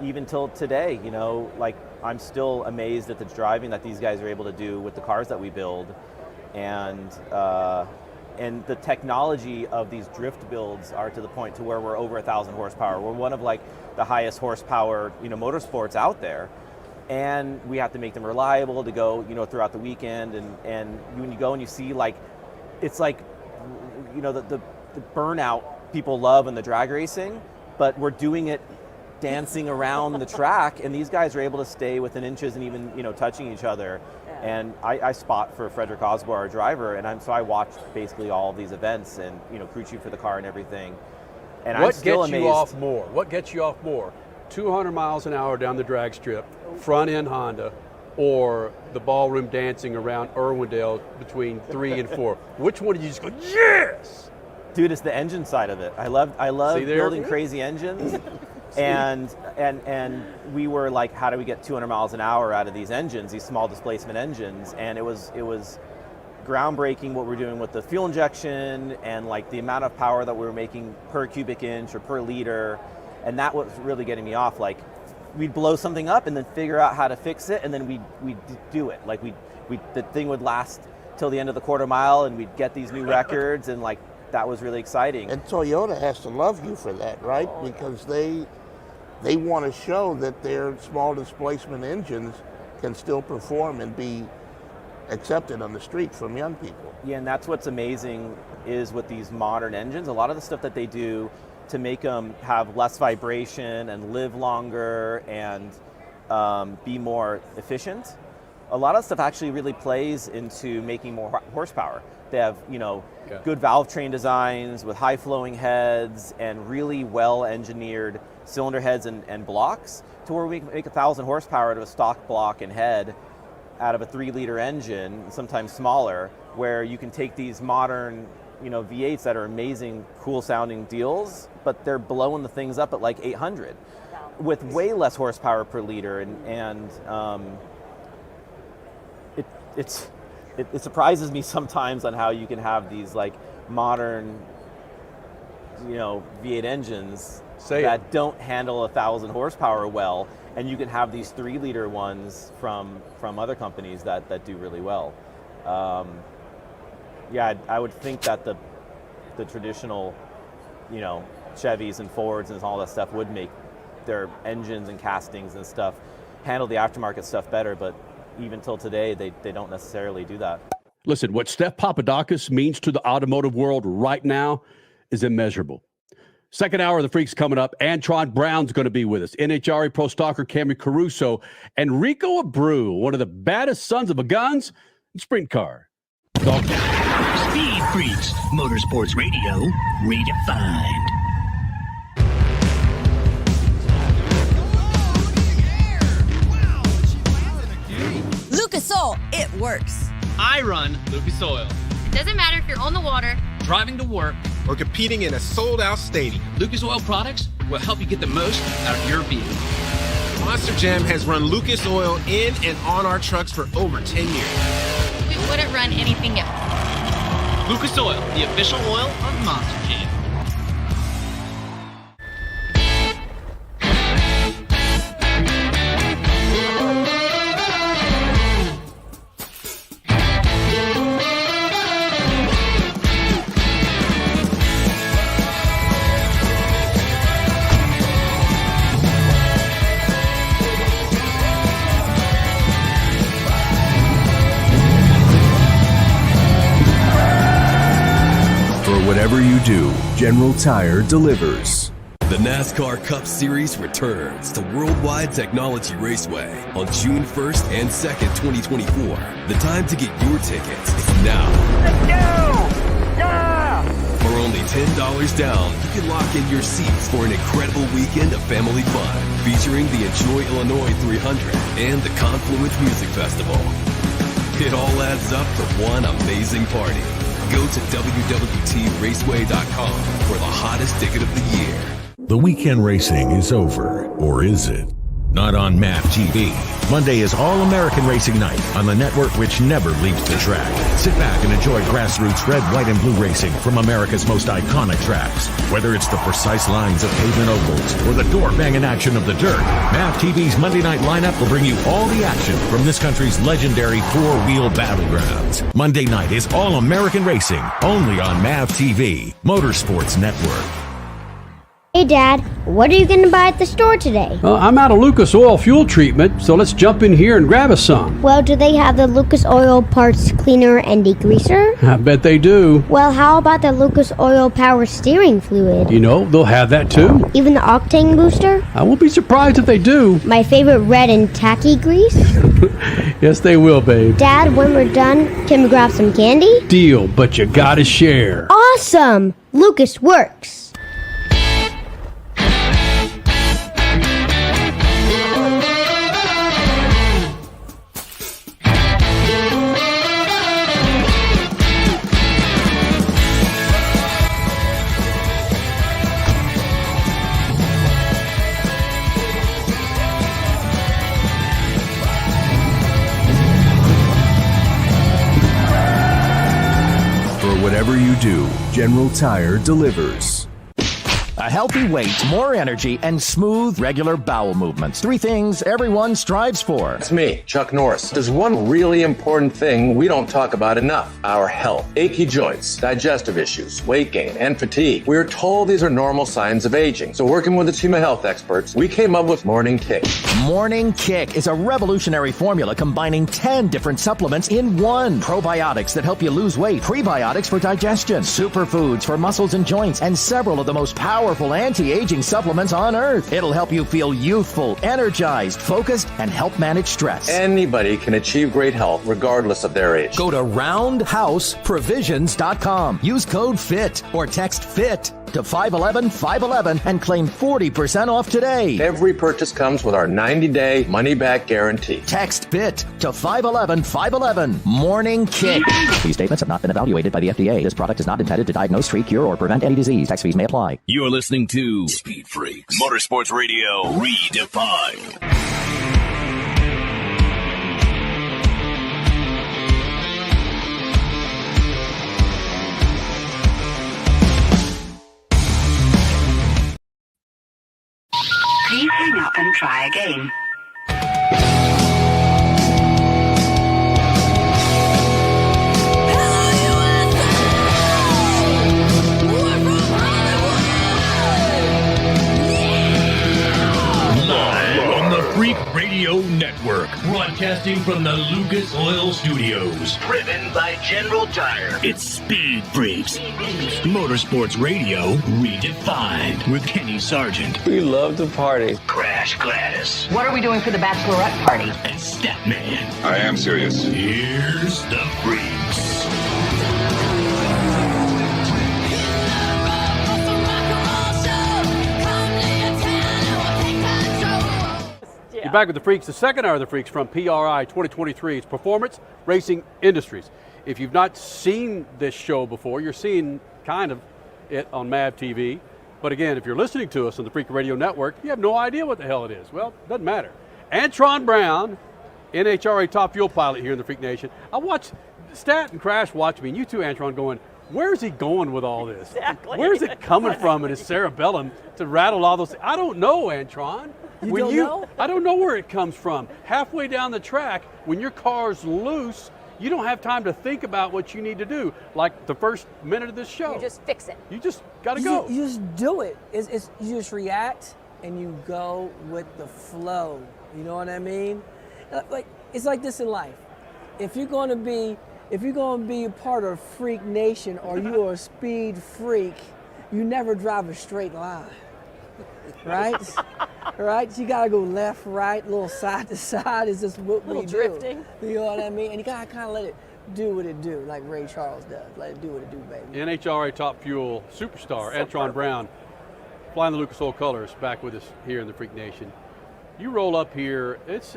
even till today, I'm still amazed at the driving that these guys are able to do with the cars that we build, and the technology of these drift builds are to the point to where we're over 1,000 horsepower. We're one of like the highest horsepower motorsports out there, and we have to make them reliable to go throughout the weekend. And when you go and you see it's like the burnout people love in the drag racing. But we're doing it dancing around the track, and these guys are able to stay within inches and even touching each other. Yeah. And I spot for Frederick Osborne, our driver, and so I watch basically all of these events and crew chief for the car and everything. And what I'm still gets amazed. you off more? What gets you off more? 200 miles an hour down the drag strip, front end Honda, or the ballroom dancing around Irwindale between 3 and 4? Which one do you just go, yes? Dude, it's the engine side of it. I love building crazy engines, And we were like, how do we get 200 miles an hour out of these engines, these small displacement engines? And it was groundbreaking what we're doing with the fuel injection and like the amount of power that we were making per cubic inch or per liter. And that was really getting me off. Like, we'd blow something up and then figure out how to fix it, and then we'd do it. Like the thing would last till the end of the quarter mile, and we'd get these new records, and like that was really exciting. And Toyota has to love you for that, right? Because they want to show that their small displacement engines can still perform and be accepted on the street from young people. Yeah, and that's what's amazing is with these modern engines, a lot of the stuff that they do to make them have less vibration and live longer and be more efficient. A lot of stuff actually really plays into making more horsepower. They have, good valve train designs with high flowing heads and really well engineered cylinder heads and blocks to where we can make 1,000 horsepower out of a stock block and head out of a 3-liter engine, sometimes smaller, where you can take these modern V8s that are amazing, cool sounding deals, but they're blowing the things up at like 800 with way less horsepower per liter. And it surprises me sometimes on how you can have these like modern, V8 engines that don't handle 1,000 horsepower well, and you can have these 3-liter ones from other companies that do really well. I would think that the traditional, Chevys and Fords and all that stuff would make their engines and castings and stuff handle the aftermarket stuff better, but even till today, they don't necessarily do that. Listen, what Steph Papadakis means to the automotive world right now is immeasurable. Second hour of the Freaks coming up. Antron Brown's going to be with us. NHRA Pro Stalker Camrie Caruso and Rico Abreu, one of the baddest sons of a guns in sprint car. Speed Freaks, Motorsports Radio, redefined. Lucas Oil, it works. I run Lucas Oil. It doesn't matter if you're on the water, driving to work, or competing in a sold-out stadium. Lucas Oil products will help you get the most out of your vehicle. Monster Jam has run Lucas Oil in and on our trucks for over 10 years. We wouldn't run anything else. Lucas Oil, the official oil of Monster Jam. Whatever you do, General Tire delivers. The NASCAR Cup Series returns to Worldwide Technology Raceway on June 1st and 2nd, 2024. The time to get your tickets is now. Let's go! Yeah! For only $10 down, you can lock in your seats for an incredible weekend of family fun featuring the Enjoy Illinois 300 and the Confluence Music Festival. It all adds up to one amazing party. Go to www.raceway.com for the hottest ticket of the year. The weekend racing is over, or is it? Not on MAV TV. Monday is All-American Racing Night on the network which never leaves the track. Sit back and enjoy grassroots red, white, and blue racing from America's most iconic tracks. Whether it's the precise lines of pavement ovals or the door-banging action of the dirt, MAV TV's Monday night lineup will bring you all the action from this country's legendary four-wheel battlegrounds. Monday night is All-American Racing, only on MAV TV, Motorsports Network. Hey Dad, what are you going to buy at the store today? I'm out of Lucas Oil fuel treatment, so let's jump in here and grab us some. Well, do they have the Lucas Oil parts cleaner and degreaser? I bet they do. Well, how about the Lucas Oil power steering fluid? They'll have that too. Even the octane booster? I won't be surprised if they do. My favorite red and tacky grease? Yes, they will, babe. Dad, when we're done, can we grab some candy? Deal, but you gotta share. Awesome! Lucas works. whatever you do, General Tire delivers. A healthy weight, more energy, and smooth, regular bowel movements. 3 things everyone strives for. It's me, Chuck Norris. There's one really important thing we don't talk about enough: our health. Achy joints, digestive issues, weight gain, and fatigue. We're told these are normal signs of aging. So working with a team of health experts, we came up with Morning Kick. Morning Kick is a revolutionary formula combining 10 different supplements in one. Probiotics that help you lose weight, prebiotics for digestion, superfoods for muscles and joints, and several of the most powerful anti-aging supplements on earth. It'll help you feel youthful, energized, focused, and help manage stress. Anybody can achieve great health regardless of their age. Go to roundhouseprovisions.com. Use code FIT or text FIT to 511-511 and claim 40% off today. Every purchase comes with our 90-day money-back guarantee. Text FIT to 511-511. Morning Kick. These statements have not been evaluated by the FDA. This product is not intended to diagnose, treat, cure, or prevent any disease. Tax fees may apply. You're listening to Speed Freaks, Motorsports Radio Redefined. Please hang up and try again. Freak Radio Network, broadcasting from the Lucas Oil Studios. Driven by General Tire. It's Speed Freaks, Motorsports Radio Redefined with Kenny Sargent. We love to party. Crash Gladys. What are we doing for the bachelorette party? And Statman. I am serious. Here's the Freaks. You're back with the Freaks, the second hour of the Freaks from PRI 2023. It's Performance Racing Industries. If you've not seen this show before, you're seeing kind of it on MAV TV. But again, if you're listening to us on the Freak Radio Network, you have no idea what the hell it is. Well, it doesn't matter. Antron Brown, NHRA top fuel pilot here in the Freak Nation. I watched Stat and Crash watch me, and you too, Antron, going, where's he going with all this? Exactly. Where's it coming from in his cerebellum to rattle all those? I don't know, Antron. You don't know? I don't know where it comes from. Halfway down the track, when your car's loose, you don't have time to think about what you need to do. Like the first minute of this show. You just fix it. You just got to go. You just do it. You just react and you go with the flow. You know what I mean? Like it's like this in life. If you're going to be a part of Freak Nation or you are a speed freak, you never drive a straight line. Right? Right? You gotta go left, right, little side to side is just what we do. Drifting. You know what I mean? And you gotta kind of let it do what it do, like Ray Charles does. Let it do what it do, baby. NHRA top fuel superstar, Antron Brown, flying the Lucas Oil colors, back with us here in the Freak Nation. You roll up here, it's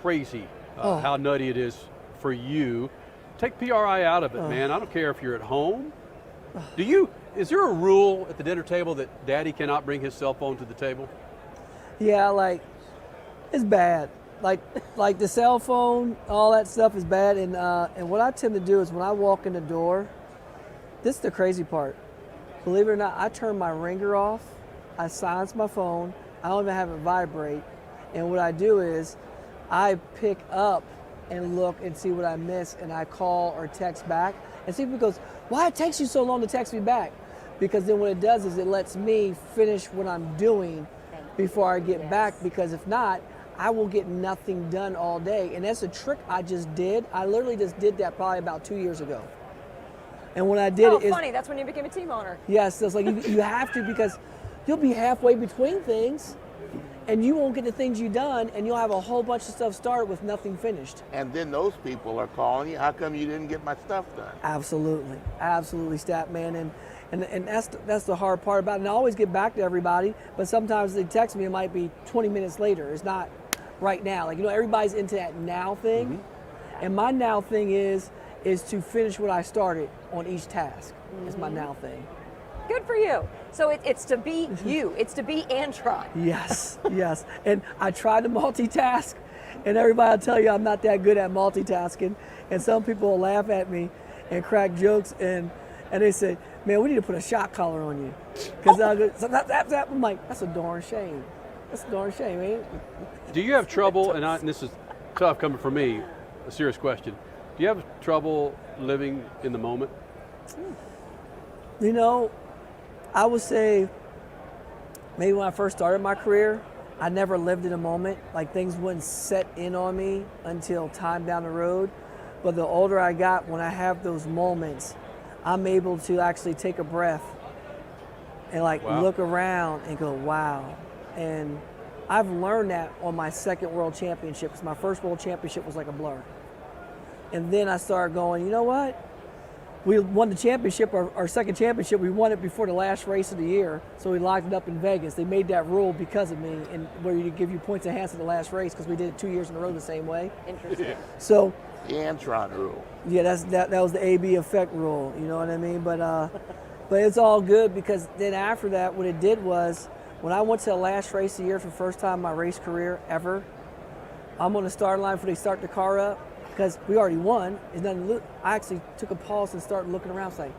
crazy how nutty it is for you. Take PRI out of it, man. I don't care if you're at home. Is there a rule at the dinner table that Daddy cannot bring his cell phone to the table? Yeah, like it's bad. Like the cell phone, all that stuff is bad. And what I tend to do is when I walk in the door, this is the crazy part. Believe it or not, I turn my ringer off. I silence my phone. I don't even have it vibrate. And what I do is I pick up and look and see what I miss, and I call or text back. And see if it goes, why it takes you so long to text me back? Because then what it does is it lets me finish what I'm doing before I get back, because if not, I will get nothing done all day. And that's a trick I just did. I literally just did that probably about 2 years ago. And when I did it, funny, that's when you became a team owner. yes, it's like you have to, because you'll be halfway between things and you won't get the things you done, and you'll have a whole bunch of stuff started with nothing finished. And then those people are calling you, how come you didn't get my stuff done? Absolutely, Statman, and that's the hard part about it. And I always get back to everybody, but sometimes they text me, it might be 20 minutes later. It's not right now. Like, everybody's into that now thing, and my now thing is to finish what I started on each task. Is my now thing. Good for you. So it's to be you. It's to be Antron. Yes. And I try to multitask, and everybody will tell you I'm not that good at multitasking. And some people will laugh at me and crack jokes, and they said, man, we need to put a shot collar on you. Because I'm like, that's a darn shame. That's a darn shame, man. Do you have trouble, and this is tough coming from me, a serious question. Do you have trouble living in the moment? You know, I would say maybe when I first started my career, I never lived in a moment. Like, things wouldn't set in on me until time down the road. But the older I got, when I have those moments, I'm able to actually take a breath and look around and go, wow. And I've learned that on my second world championship, because my first world championship was like a blur. And then I started going, you know what? We won the championship, our second championship. We won it before the last race of the year, so we locked it up in Vegas. They made that rule because of me, and where you give you points enhanced in the last race, because we did it 2 years in a row the same way. Interesting. So the Antron rule. Yeah, that was the AB effect rule. You know what I mean? But it's all good, because then after that, what it did was, when I went to the last race of the year for the first time in my race career ever, I'm on the starting line before they start the car up, because we already won. It's nothing to look. I actually took a pause and started looking around. I was like,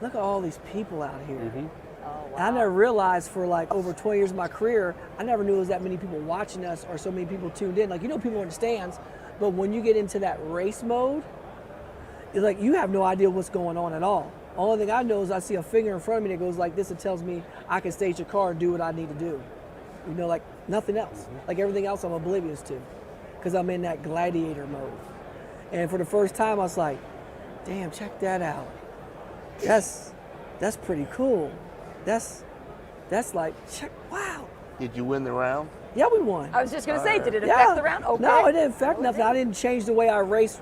look at all these people out here. Oh, wow. And I never realized for like over 20 years of my career, I never knew there was that many people watching us or so many people tuned in. Like, you know, people in the stands, but when you get into that race mode, it's like you have no idea what's going on at all. Only thing I know is I see a finger in front of me that goes like this and tells me I can stage the car and do what I need to do. You know, like nothing else. Like everything else I'm oblivious to, because I'm in that gladiator mode. And for the first time, I was like, damn, check that out. That's pretty cool. That's like, check, wow. Did you win the round? Yeah, we won. I was just going to say, did it affect the round? Okay. No, it didn't affect nothing. I didn't change the way I raced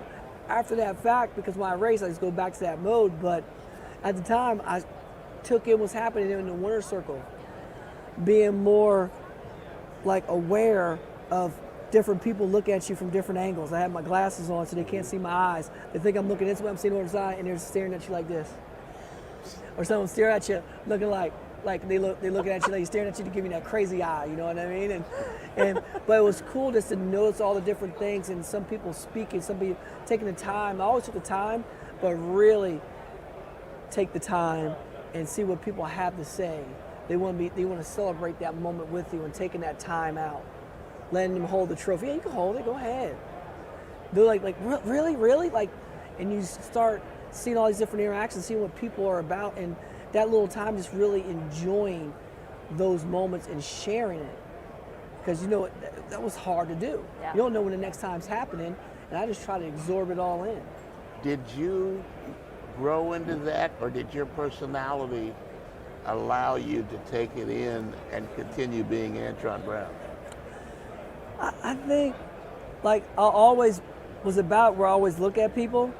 after that fact, because when I race, I just go back to that mode. But at the time, I took in what's happening in the winner's circle, being more like aware of different people look at you from different angles. I have my glasses on so they can't see my eyes. They think I'm looking this way, I'm seeing over the side, and they're staring at you like this. Or someone stare at you looking like they're looking at you like staring at you to give you that crazy eye, you know what I mean? But it was cool just to notice all the different things, and some people speaking, some people taking the time. I always took the time, but really take the time and see what people have to say. They want to celebrate that moment with you and taking that time out. Letting them hold the trophy. Yeah, you can hold it, go ahead. They're like really? Like, and you start seeing all these different interactions, seeing what people are about, and that little time just really enjoying those moments and sharing it. Because, you know, that was hard to do. Yeah. You don't know when the next time's happening, and I just try to absorb it all in. Did you grow into that, or did your personality allow you to take it in and continue being Antron Brown? I think, like, I always was about where I always look at people,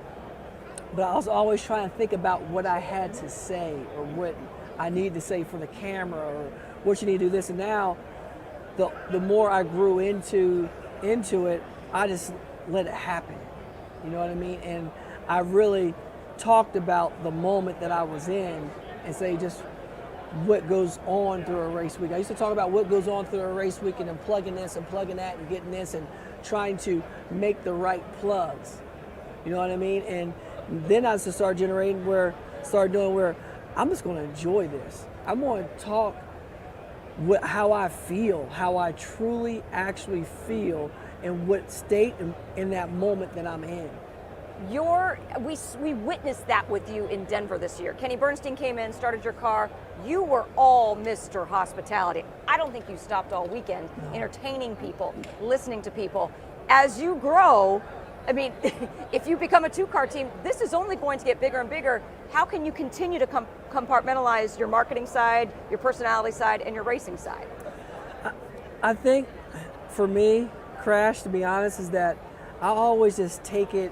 but I was always trying to think about what I had to say or what I need to say for the camera or what you need to do this. And now, the more I grew into it, I just let it happen. You know what I mean? And I really talked about the moment that I was in and say just what goes on through a race week. I used to talk about what goes on through a race week and then plugging this and plugging that and getting this and trying to make the right plugs. You know what I mean? And then I just started doing where I'm just going to enjoy this. I'm going to talk how I feel, how I truly actually feel, and what state in that moment that I'm in. We witnessed that with you in Denver this year. Kenny Bernstein came in, started your car. You were all Mr. Hospitality. I don't think you stopped all weekend entertaining people, listening to people. As you grow, I mean, if you become a two-car team, this is only going to get bigger and bigger. How can you continue to compartmentalize your marketing side, your personality side, and your racing side? I think for me, Crash, to be honest, is that I always just take it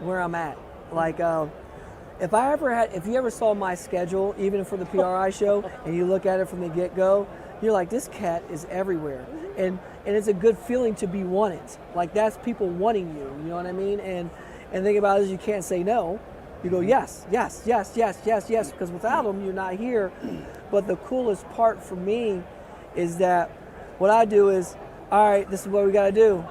where I'm at. Like, if you ever saw my schedule, even for the PRI show, and you look at it from the get-go, you're like, this cat is everywhere. And it's a good feeling to be wanted. Like, that's people wanting you, you know what I mean? And the thing about it is you can't say no. You go, yes, yes, yes, yes, yes, yes, because without them, you're not here. But the coolest part for me is that what I do is, all right, this is what we got to do.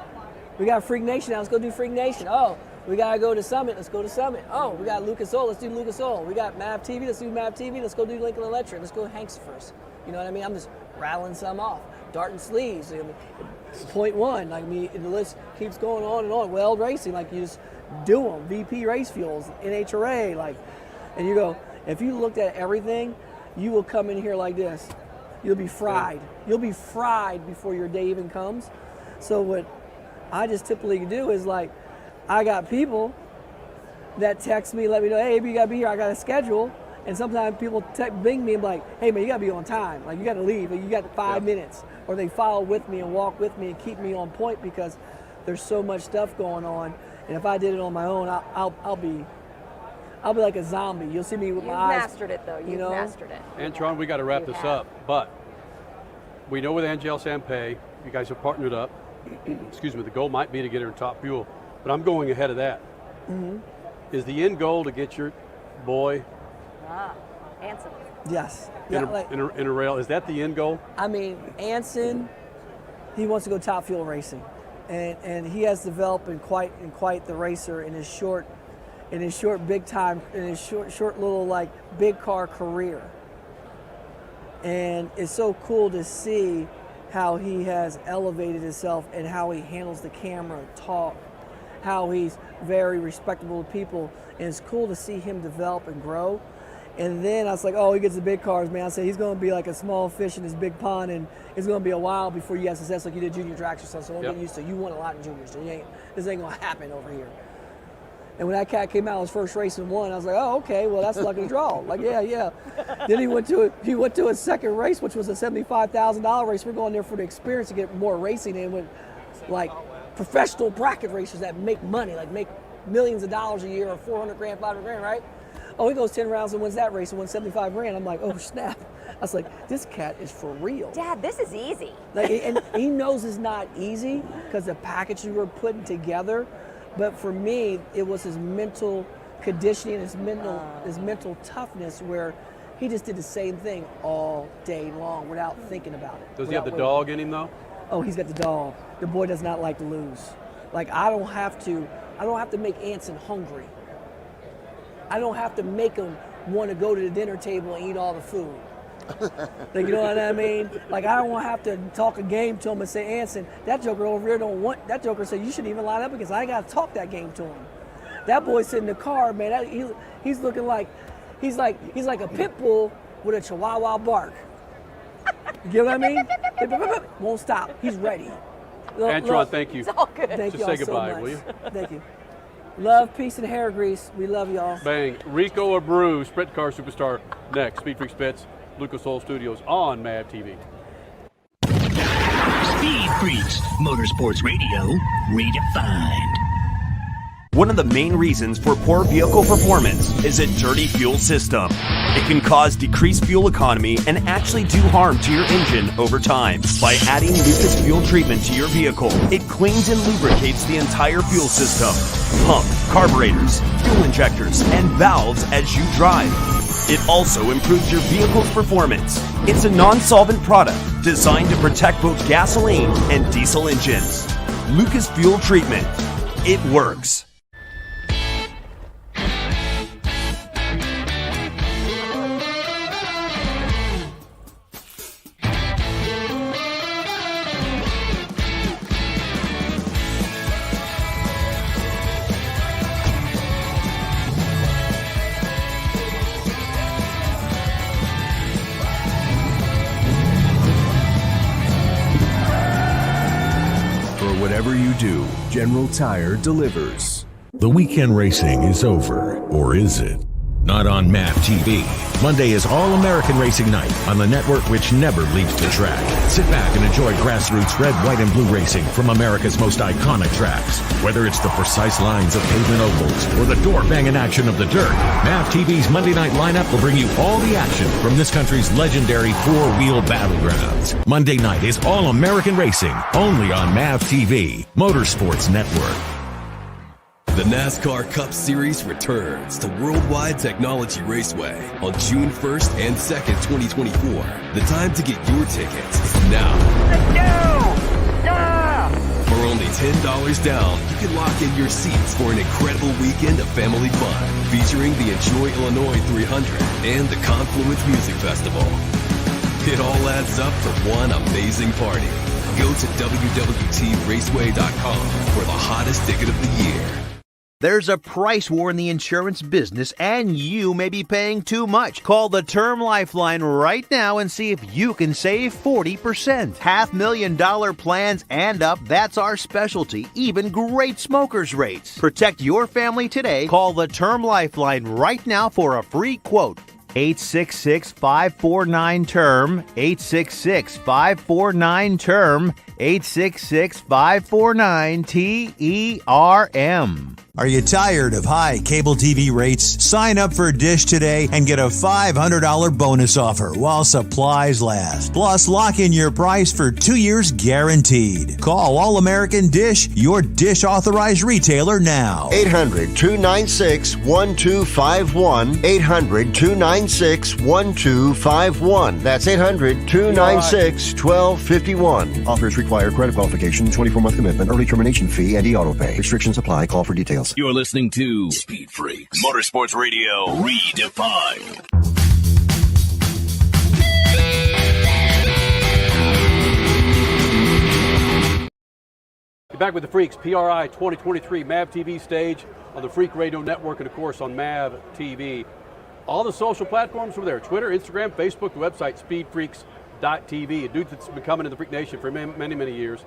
We got Freak Nation now. Let's go do Freak Nation. Oh, We got to go to Summit. Let's go to Summit. Oh, we got Lucas Oil. Let's do Lucas Oil. We got MAV TV. Let's do MAV TV. Let's go do Lincoln Electric. Let's go Hanks first. You know what I mean? I'm just rattling some off. Dart and sleeves. I mean, point one. Like, I mean, the list keeps going on and on. Weld Racing, like, you just do them. VP Race Fuels, NHRA, like, and you go, if you looked at everything, you will come in here like this. You'll be fried. You'll be fried before your day even comes. So what I just typically do is, like, I got people that text me, let me know, hey, you got to be here. I got a schedule. And sometimes people bing me and be like, hey, man, you got to be on time. Like, you got to leave. Like, you got 5 minutes. Or they follow with me and walk with me and keep me on point because there's so much stuff going on. And if I did it on my own, I'll be like a zombie. You'll see me with my eyes. You've mastered it, though. You've mastered it. Antron, we got to wrap this up. But we know with Angel Sampay, you guys have partnered up. Excuse me, the goal might be to get her in Top Fuel. But I'm going ahead of that. Mm-hmm. Is the end goal to get your boy Anson? Yes. In a rail? Is that the end goal? I mean, Anson, he wants to go Top Fuel racing. And he has developed in quite the racer in his short big time, in his short little like big car career. And it's so cool to see how he has elevated himself and how he handles the camera, talk, how he's very respectable to people. And it's cool to see him develop and grow. And then I was like, oh, he gets the big cars, man. I said, he's going to be like a small fish in this big pond, and it's going to be a while before you have success like you did junior tracks or something. So don't get used to it. You won a lot in juniors, so this ain't going to happen over here. And when that cat came out his first race and won, I was like, oh, okay, well, that's luck of the draw. Like, yeah. Then he went to his second race, which was a $75,000 race. We're going there for the experience to get more racing in with, like, professional bracket racers that make money, like make millions of dollars a year or 400 grand, 500 grand, right? Oh, he goes 10 rounds and wins that race and wins 75 grand. I'm like, oh, snap. I was like, this cat is for real. Dad, this is easy. Like, and he knows it's not easy because the package we were putting together. But for me, it was his mental conditioning, his mental toughness where he just did the same thing all day long without thinking about it. Does he have the dog in him, though? Oh, he's got the dog. The boy does not like to lose. Like, I don't have to make Anson hungry. I don't have to make him want to go to the dinner table and eat all the food. Like, you know what I mean? Like, I don't want to have to talk a game to him and say, Anson, that joker over here don't want, that joker said you shouldn't even line up because I got to talk that game to him. That boy sitting in the car, man, he's looking like, he's like a pit bull with a chihuahua bark. You know what I mean? Won't stop. He's ready. Antron, thank you. It's all good. Thank Just you say all goodbye, so much. will you? Thank you. Love, peace, and hair grease. We love y'all. Bang. Rico Abreu, sprint car superstar, next. Speedfreaks Pits, Lucas Oil Studios on MAV TV. Speed Freaks, Motorsports Radio, redefined. One of the main reasons for poor vehicle performance is a dirty fuel system. It can cause decreased fuel economy and actually do harm to your engine over time. By adding Lucas fuel treatment to your vehicle, it cleans and lubricates the entire fuel system, pump, carburetors, fuel injectors, and valves as you drive. It also improves your vehicle's performance. It's a non-solvent product designed to protect both gasoline and diesel engines. Lucas Fuel Treatment. It works. Whatever you do, General Tire delivers. The weekend racing is over, or is it? Not on MAV TV. Monday is All-American Racing Night on the network which never leaves the track. Sit back and enjoy grassroots red, white, and blue racing from America's most iconic tracks. Whether it's the precise lines of pavement ovals or the door-banging action of the dirt, MAV TV's Monday night lineup will bring you all the action from this country's legendary four-wheel battlegrounds. Monday night is All-American Racing, only on MAV TV, Motorsports Network. The NASCAR Cup Series returns to Worldwide Technology Raceway on June 1st and 2nd, 2024. The time to get your tickets is now. Let's go! Yeah! For only $10 down, you can lock in your seats for an incredible weekend of family fun featuring the Enjoy Illinois 300 and the Confluence Music Festival. It all adds up for one amazing party. Go to www.raceway.com for the hottest ticket of the year. There's a price war in the insurance business, and you may be paying too much. Call the Term Lifeline right now and see if you can save 40%. $500,000 plans and up, that's our specialty. Even great smokers rates. Protect your family today. Call the Term Lifeline right now for a free quote. 866-549-TERM, 866-549-TERM, 866-549-TERM. Are you tired of high cable TV rates? Sign up for Dish today and get a $500 bonus offer while supplies last. Plus, lock in your price for 2 years guaranteed. Call All American Dish, your Dish authorized retailer now. 800-296-1251. 800-296-1251. That's 800-296-1251. Offers require credit qualification, 24-month commitment, early termination fee, and e-auto pay. Restrictions apply. Call for details. You're listening to Speed Freaks, Motorsports Radio Redefined. Back with the Freaks, PRI 2023 MAV TV stage on the Freak Radio Network and, of course, on MAV TV. All the social platforms were there: Twitter, Instagram, Facebook, the website, speedfreaks.tv. A dude that's been coming to the Freak Nation for many, many years.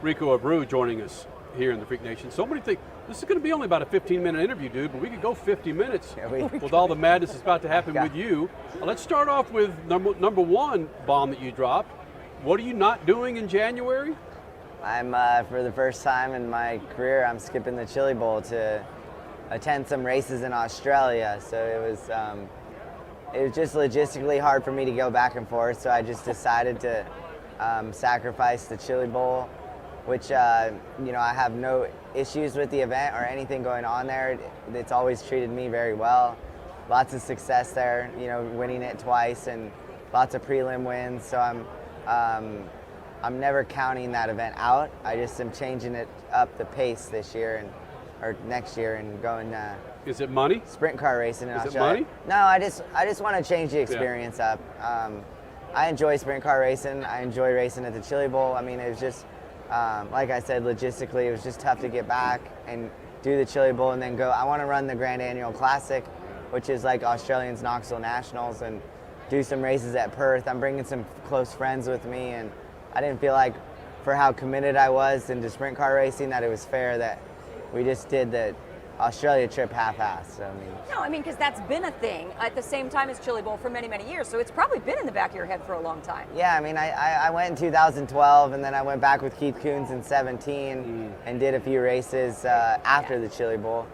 Rico Abreu joining us here in the Freak Nation. So many things. This is going to be only about a 15-minute interview, dude, but we could go 50 minutes with all the madness that's about to happen with you. Let's start off with number one bomb that you dropped. What are you not doing in January? I'm, for the first time in my career, I'm skipping the Chili Bowl to attend some races in Australia. So it was just logistically hard for me to go back and forth. So I just decided to sacrifice the Chili Bowl, which, I have no issues with the event or anything going on there. It's always treated me very well. Lots of success there, winning it twice and lots of prelim wins. So I'm never counting that event out. I just am changing it up the pace this year or next year and going. Is it money? Sprint car racing in Australia. Is it money? No, I just want to change the experience up. I enjoy sprint car racing. I enjoy racing at the Chili Bowl. I mean, it was just, like I said, logistically, it was just tough to get back and do the Chili Bowl and then go. I want to run the Grand Annual Classic, which is like Australians' Knoxville Nationals, and do some races at Perth. I'm bringing some close friends with me, and I didn't feel like, for how committed I was into sprint car racing, that it was fair that we just did the Australia trip half-assed. So, because that's been a thing at the same time as Chili Bowl for many, many years. So it's probably been in the back of your head for a long time. Yeah, I went in 2012, and then I went back with Keith Coons in 17 and did a few races after the Chili Bowl.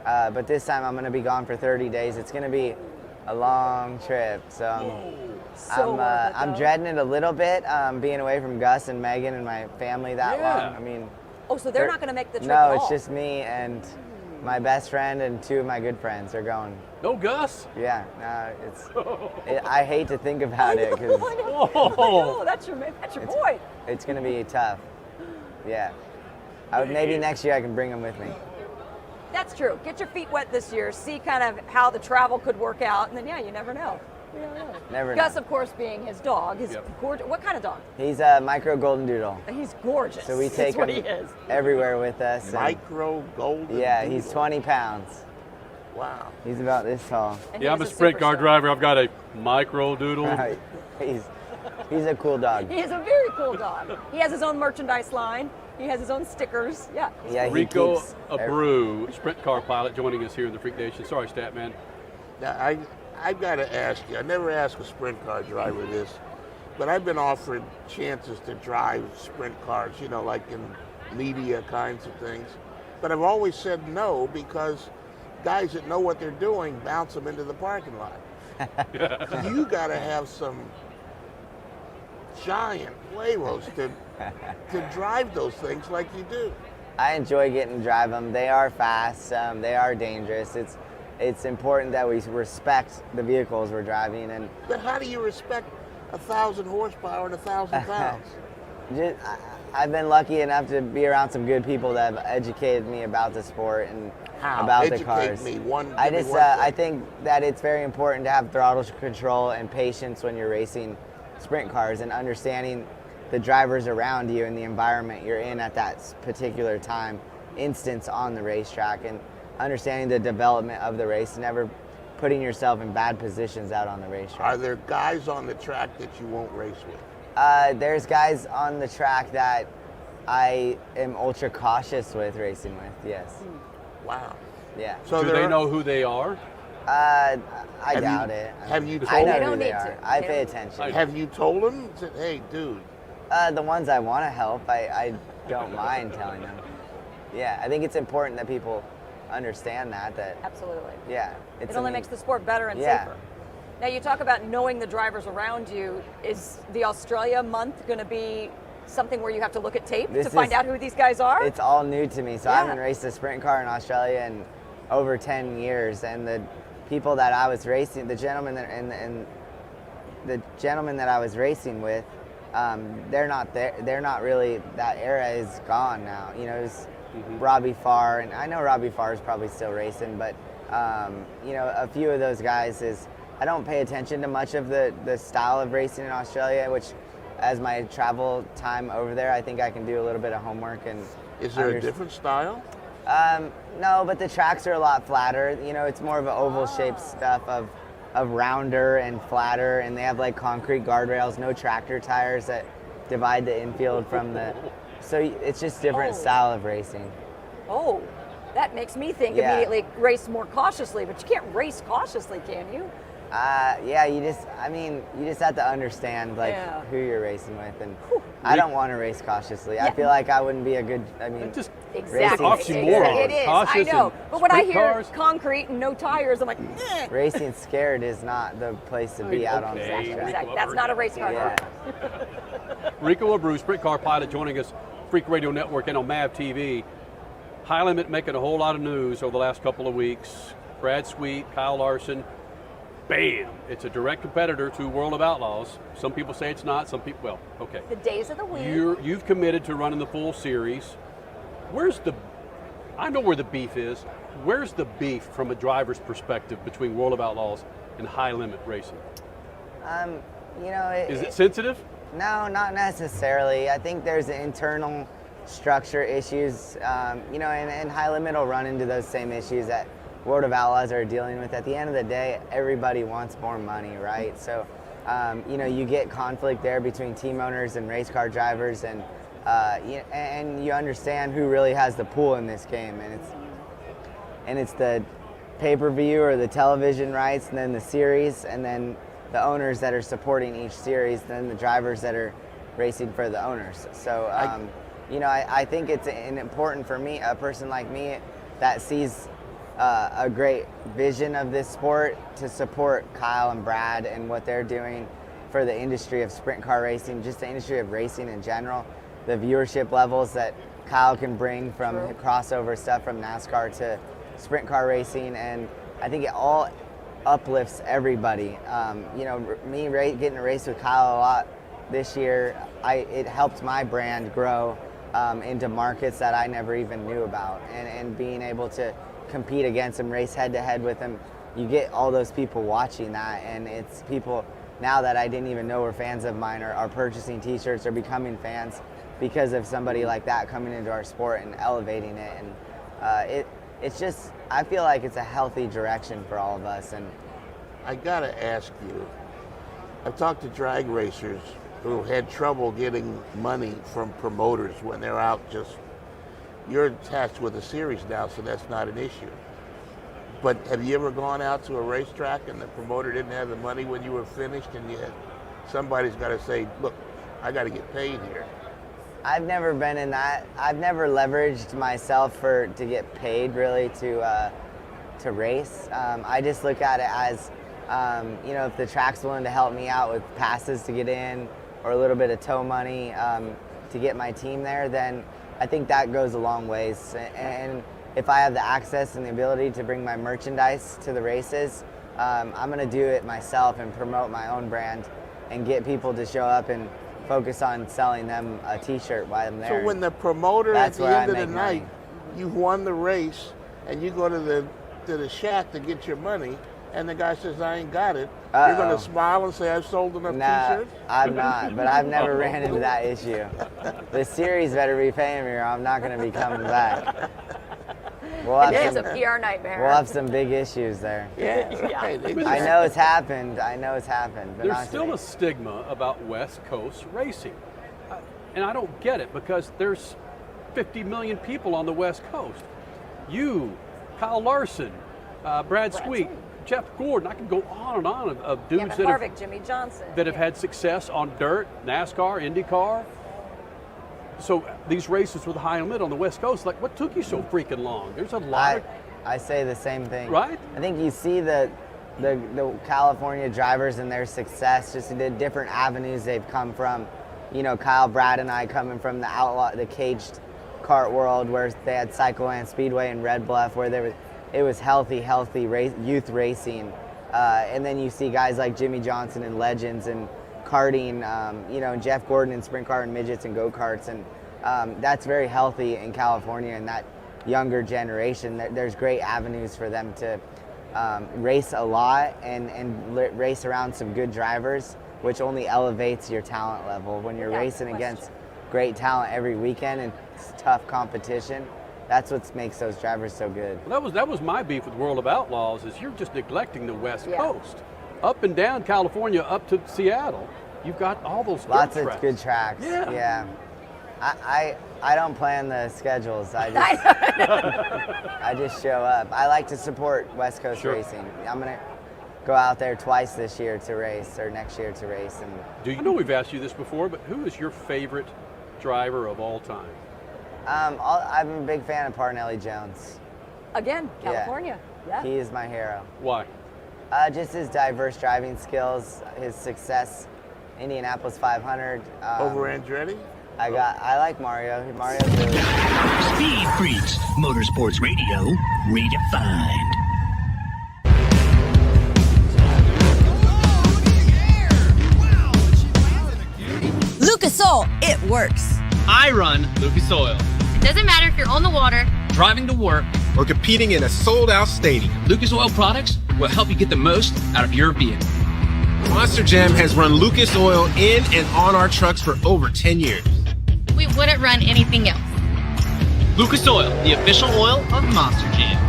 But this time I'm going to be gone for 30 days. It's going to be a long trip. So I'm dreading it a little bit, being away from Gus and Megan and my family that long. So they're not going to make the trip No, at all? it's just me and my best friend and two of my good friends are going. No Gus? Yeah, I hate to think about it because that's your boy. It's going to be tough. Yeah, maybe next year I can bring him with me. That's true. Get your feet wet this year. See kind of how the travel could work out, and then you never know. Never know. Gus, of course, being his dog. Gorgeous. What kind of dog? He's a micro golden doodle. He's gorgeous. So we take him everywhere with us. Micro golden. Yeah, doodle. he's 20 pounds. Wow. He's about this tall. Yeah, I'm a sprint car driver. I've got a micro doodle. Right. He's a cool dog. He is a very cool dog. He has his own merchandise line. He has his own stickers. Yeah. Rico Abreu, sprint car pilot, joining us here in the Freak Nation. Sorry, Statman. Now, I've got to ask you, I never ask a sprint car driver this, but I've been offered chances to drive sprint cars, like in media kinds of things. But I've always said no because guys that know what they're doing bounce them into the parking lot. You got to have some giant huevos to drive those things like you do. I enjoy getting to drive them. They are fast. They are dangerous. It's important that we respect the vehicles we're driving. But how do you respect 1,000 horsepower and 1,000 pounds? I've been lucky enough to be around some good people that have educated me about the sport and How? about Educate the cars. me. I think that it's very important to have throttle control and patience when you're racing sprint cars, and understanding the drivers around you and the environment you're in at that particular instance on the racetrack, and understanding the development of the race and never putting yourself in bad positions out on the racetrack. Are there guys on the track that you won't race with? There's guys on the track that I am ultra cautious with racing with, yes. Wow. Yeah. So do they know who they are? I doubt it. Have you told I know them? who they are. I pay attention. Have you told them? Hey, dude. The ones I want to help, I don't mind telling them. Yeah, I think it's important that people understand that. Absolutely. Yeah. It only makes the sport better and yeah. safer. Now, you talk about knowing the drivers around you. Is the Australia month going to be something where you have to look at tape to find out who these guys are? It's all new to me. So I haven't raced a sprint car in Australia in over 10 years. And the people that I was racing, the gentleman that I was racing with, they're not there. They're not really, that era is gone now. You know, it was Robbie Farr, and I know Robbie Farr is probably still racing, but you know, a few of those guys I don't pay attention to much of the style of racing in Australia, which as my travel time over there, I think I can do a little bit of homework. And is there a different style? No, but the tracks are a lot flatter. You know, it's more of an oval shaped stuff of rounder and flatter, and they have like concrete guardrails, no tractor tires that divide the infield from so it's just different style of racing. Oh, that makes me think immediately race more cautiously, but you can't race cautiously, can you? Yeah, you just have to understand who you're racing with, and I don't want to race cautiously. I feel like I wouldn't be a good. Just exactly. It is. I know, but when I hear concrete and no tires, I'm like, eh. Racing scared is not the place to be out on the racetrack. Exactly. That's not a race car. Yeah. Rico Abreu, sprint car pilot, joining us, Freak Radio Network and on MAV TV. High Limit making a whole lot of news over the last couple of weeks. Brad Sweet, Kyle Larson. Bam! It's a direct competitor to World of Outlaws. Some people say it's not. Some people, well, okay. The days of the week. You've committed to running the full series. I know where the beef is. Where's the beef from a driver's perspective between World of Outlaws and High Limit racing? You know, is it sensitive? No, not necessarily. I think there's internal structure issues. You know, and High Limit will run into those same issues that World of Outlaws are dealing with. At the end of the day, everybody wants more money, right? So, you know, you get conflict there between team owners and race car drivers, and you understand who really has the pool in this game, and it's the pay-per-view or the television rights, and then the series, and then the owners that are supporting each series, then the drivers that are racing for the owners. So, you know, I think it's important for me, a person like me that sees a great vision of this sport, to support Kyle and Brad and what they're doing for the industry of sprint car racing, just the industry of racing in general, the viewership levels that Kyle can bring from crossover stuff from NASCAR to sprint car racing, and I think it all uplifts everybody. You know, me getting to race with Kyle a lot this year, it helped my brand grow into markets that I never even knew about, and being able to compete against him, race head to head with him, you get all those people watching that, and it's people now that I didn't even know were fans of mine are purchasing t-shirts or becoming fans because of somebody like that coming into our sport and elevating it, and it's just, I feel like it's a healthy direction for all of us. And I gotta ask you, I've talked to drag racers who had trouble getting money from promoters when they're out. You're attached with a series now, so that's not an issue. But have you ever gone out to a racetrack and the promoter didn't have the money when you were finished, and somebody's got to say, look, I got to get paid here? I've never been in that. I've never leveraged myself to get paid really to race. I just look at it as, you know, if the track's willing to help me out with passes to get in or a little bit of tow money to get my team there, then I think that goes a long ways. And if I have the access and the ability to bring my merchandise to the races, I'm going to do it myself and promote my own brand and get people to show up and focus on selling them a T-shirt while I'm there. So when the promoter That's at the where end I of the make money. night, you've won the race, and you go to the shack to get your money, and the guy says, I ain't got it. You're going to smile and say, I've sold enough T-shirts? I'm not, but I've never ran into that issue. The series better be paying me or I'm not going to be coming back. It is a PR nightmare. We'll have some big issues there. Yeah, right. I know it's happened. But There's not still today. a stigma about West Coast racing. And I don't get it because there's 50 million people on the West Coast. You, Kyle Larson, Brad Sweet, Jeff Gordon, I can go on and on of dudes Kevin that Harvick, Jimmy Johnson. have had success on dirt, NASCAR, IndyCar. So these races with high limit on the West Coast, like what took you so freaking long? There's a lot. I say the same thing. Right? I think you see the California drivers and their success, just the different avenues they've come from. You know, Kyle, Brad, and I coming from the caged kart world where they had Cycleland Speedway in Red Bluff, where it was healthy youth racing. And then you see guys like Jimmy Johnson and Legends and karting, and Jeff Gordon and sprint car and midgets and go-karts. And that's very healthy in California and that younger generation. There's great avenues for them to race a lot and race around some good drivers, which only elevates your talent level. When you're racing against great talent every weekend and it's tough competition, that's what makes those drivers so good. Well, that was my beef with World of Outlaws, is you're just neglecting the West Coast. Up and down California, up to Seattle, you've got all those lots of good tracks. Yeah. I don't plan the schedules. I just show up. I like to support West Coast racing. I'm gonna go out there twice this year to race, or next year to race. And do you know we've asked you this before, but who is your favorite driver of all time? I'm a big fan of Parnelli Jones. Again, California. Yeah. He is my hero. Why? Just his diverse driving skills, his success, Indianapolis 500. Over Andretti? I like Mario. Mario's really Speed Freaks, Motorsports Radio, redefined. Lucas Oil, it works. I run Lucas Oil. It doesn't matter if you're on the water, Driving to work, or competing in a sold-out stadium. Lucas Oil products will help you get the most out of your vehicle. Monster Jam has run Lucas Oil in and on our trucks for over 10 years. we wouldn't run anything else. Lucas Oil, the official oil of Monster Jam.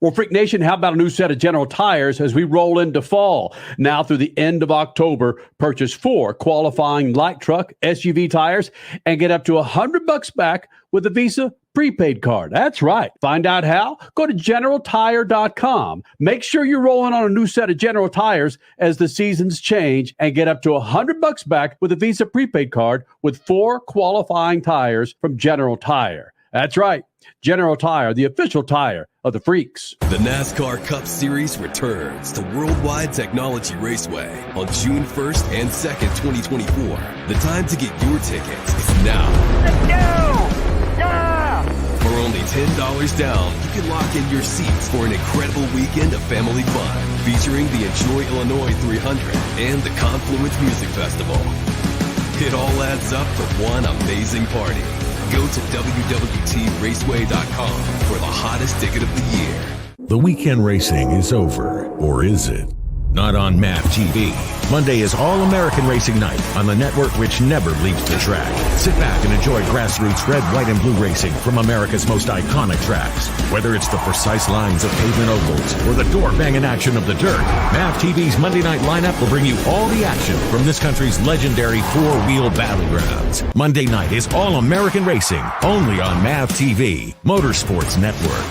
Well, Freak Nation, how about a new set of General Tires as we roll into fall? Now through the end of October, purchase 4 qualifying light truck SUV tires and get up to $100 back with a Visa prepaid card. That's right. Find out how? Go to GeneralTire.com. Make sure you're rolling on a new set of General Tires as the seasons change and get up to $100 back with a Visa prepaid card with 4 qualifying tires from General Tire. That's right. General Tire, the official tire of the Freaks. The NASCAR Cup Series returns to Worldwide Technology Raceway on June 1st and 2nd, 2024. The time to get your tickets is now. Let's go! Yeah! For only $10 down, you can lock in your seats for an incredible weekend of family fun featuring the Enjoy Illinois 300 and the Confluence Music Festival. It all adds up for one amazing party. Go to WWTRaceway.com for the hottest ticket of the year. The weekend racing is over, or is it? Not on MAP TV. Monday is All-American Racing Night on the network which never leaves the track. Sit back and enjoy grassroots red, white, and blue racing from America's most iconic tracks. Whether it's the precise lines of pavement ovals or the door-banging action of the dirt, MAP TV's Monday night lineup will bring you all the action from this country's legendary four-wheel battlegrounds. Monday night is All-American Racing, only on MAP TV, Motorsports Network.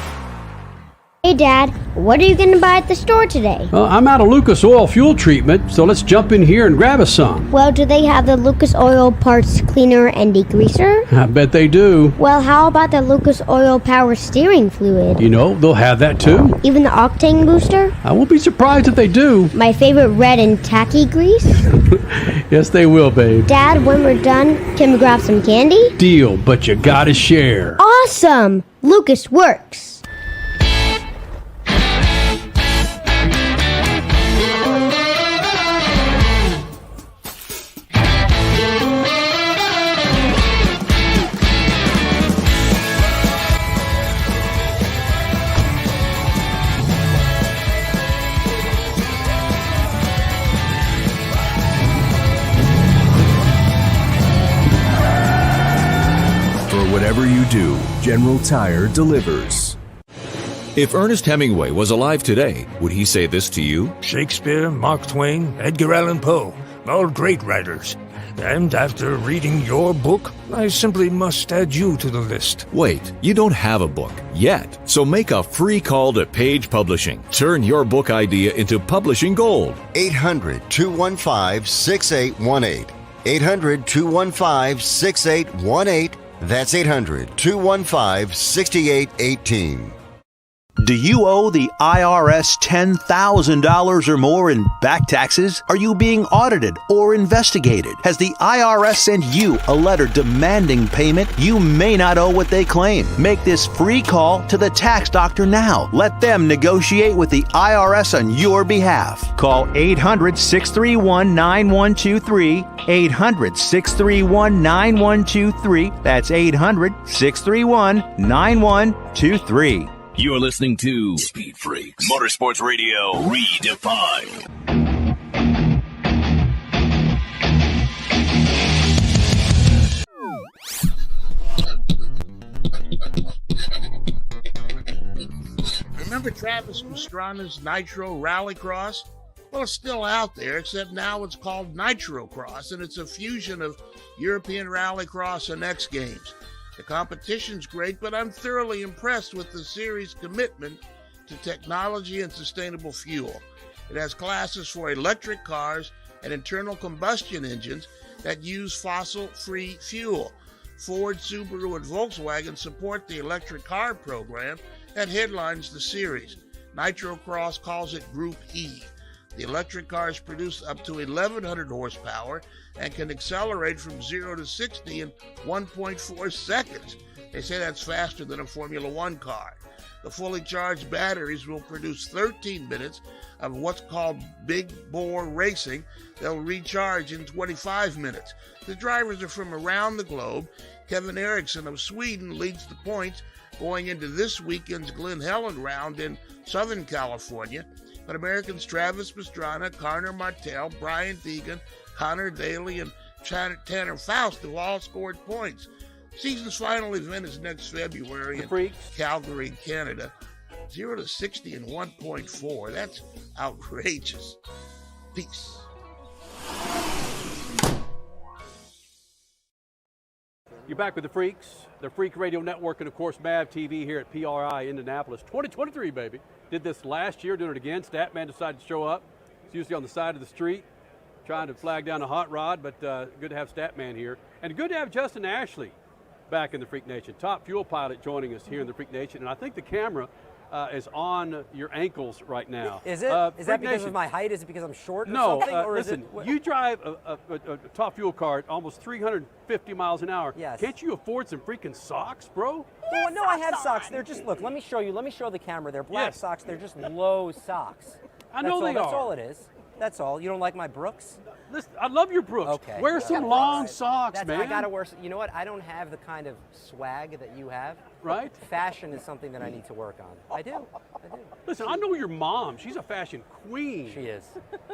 Hey Dad, what are you going to buy at the store today? I'm out of Lucas Oil fuel treatment, so let's jump in here and grab us some. Well, do they have the Lucas Oil parts cleaner and degreaser? I bet they do. Well, how about the Lucas Oil power steering fluid? You know, they'll have that too. Even the octane booster? I won't be surprised if they do. My favorite red and tacky grease? Yes, they will, babe. Dad, when we're done, can we grab some candy? Deal, but you gotta share. Awesome! Lucas works. whatever you do, General Tire delivers. If Ernest Hemingway was alive today, would he say this to you? Shakespeare, Mark Twain, Edgar Allan Poe, all great writers. And after reading your book, I simply must add you to the list. Wait, you don't have a book yet. So make a free call to Page Publishing. Turn your book idea into publishing gold. 800-215-6818. 800-215-6818. That's 800-215-6818. Do you owe the IRS $10,000 or more in back taxes? Are you being audited or investigated? Has the IRS sent you a letter demanding payment? You may not owe what they claim. Make this free call to the tax doctor now. Let them negotiate with the IRS on your behalf. Call 800-631-9123. 800-631-9123. That's 800-631-9123. You're listening to Speed Freaks, Motorsports Radio Redefined. Remember Travis Pastrana's Nitro Rallycross? Well, it's still out there, except now it's called Nitrocross, and it's a fusion of European Rallycross and X Games. The competition's great, but I'm thoroughly impressed with the series' commitment to technology and sustainable fuel. It has classes for electric cars and internal combustion engines that use fossil-free fuel. Ford, Subaru, and Volkswagen support the electric car program that headlines the series. Nitrocross calls it Group E. The electric cars produce up to 1,100 horsepower and can accelerate from 0 to 60 in 1.4 seconds. They say that's faster than a Formula One car. The fully charged batteries will produce 13 minutes of what's called big bore racing. They'll recharge in 25 minutes. The drivers are from around the globe. Kevin Eriksson of Sweden leads the points going into this weekend's Glen Helen round in Southern California. But Americans Travis Pastrana, Conor Martell, Brian Deegan, Connor Daly, and Tanner Faust have all scored points. Season's final event is next February in Calgary, Canada. 0 to 60 in 1.4. That's outrageous. Peace. You're back with the Freaks, the Freak Radio Network, and of course MAV TV here at PRI Indianapolis 2023, baby. Did this last year, doing it again. Statman decided to show up. It's usually on the side of the street, trying to flag down a hot rod, but good to have Statman here. And good to have Justin Ashley back in the Freak Nation. Top fuel pilot joining us here in the Freak Nation. And I think the camera is on your ankles right now. Is it? Is that because of my height? Is it because I'm short or something? Or listen, you drive a top fuel car at almost 350 miles an hour. Yes. Can't you afford some freaking socks, bro? Well, no, I have socks. They're just, look, let me show you. Let me show the camera. They're black socks. They're just low socks. I know they are. That's all it is. That's all. You don't like my Brooks? Listen, I love your Brooks. Okay. Wear some long socks, man. I gotta wear. You know what? I don't have the kind of swag that you have. Right. Fashion is something that I need to work on. I do. Listen, I know your mom. She's a fashion queen. She is.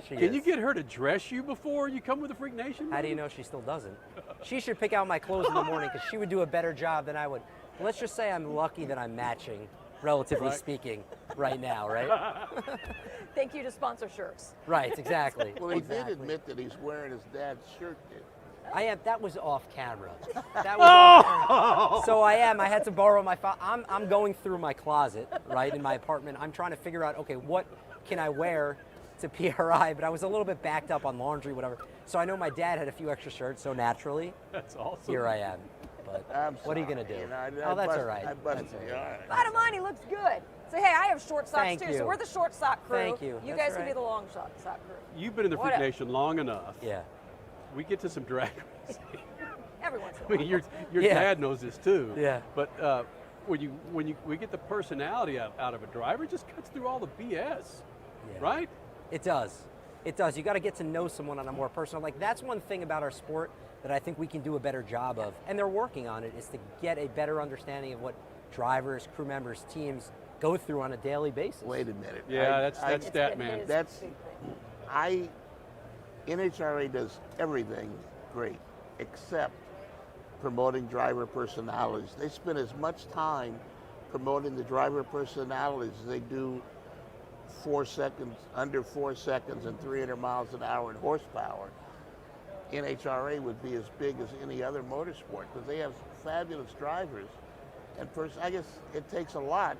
Can you get her to dress you before you come with the Freak Nation? How do you know she still doesn't? She should pick out my clothes in the morning because she would do a better job than I would. Let's just say I'm lucky that I'm matching, relatively speaking, right now, right? Thank you to sponsor shirts. Right, exactly. Well, he did admit that he's wearing his dad's shirt. I am. That was off camera. That was off camera. So I am. I had to borrow my phone. I'm going through my closet, right, in my apartment. I'm trying to figure out, okay, what can I wear to PRI? But I was a little bit backed up on laundry, whatever. So I know my dad had a few extra shirts, so naturally, that's awesome. Here I am. But what are you gonna do? Oh, that's all right. Bottom line, he looks good. So hey, I have short socks Thank too. you. So we're the short sock crew. Thank you. You That's guys can be right. the long sock crew. You've been in the Freak Nation long enough. Yeah. We get to some drag racing. Every once in a I while. mean, your dad knows this too. Yeah. But when we get the personality out of a driver, it just cuts through all the BS, right? It does. It does. You got to get to know someone on a more personal. Like that's one thing about our sport that I think we can do a better job of, and they're working on it, is to get a better understanding of what drivers, crew members, teams go through on a daily basis. Wait a minute. Yeah, that's Statman. NHRA does everything great, except promoting driver personalities. They spend as much time promoting the driver personalities as they do 4 seconds, under 4 seconds and 300 miles an hour in horsepower. NHRA would be as big as any other motorsport because they have fabulous drivers. And first, I guess it takes a lot.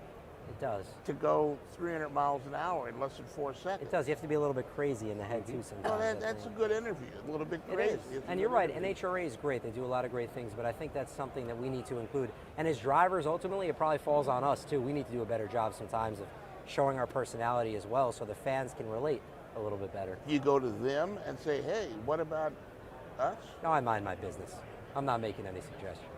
It does. To go 300 miles an hour in less than 4 seconds. It does. You have to be a little bit crazy in the head too sometimes. Well, that's a good interview. A little bit crazy. It is. And you're right. NHRA is great. They do a lot of great things, but I think that's something that we need to include. And as drivers, ultimately, it probably falls on us too. We need to do a better job sometimes of showing our personality as well, so the fans can relate a little bit better. You go to them and say, "Hey, what about us?" No, I mind my business. I'm not making any suggestions.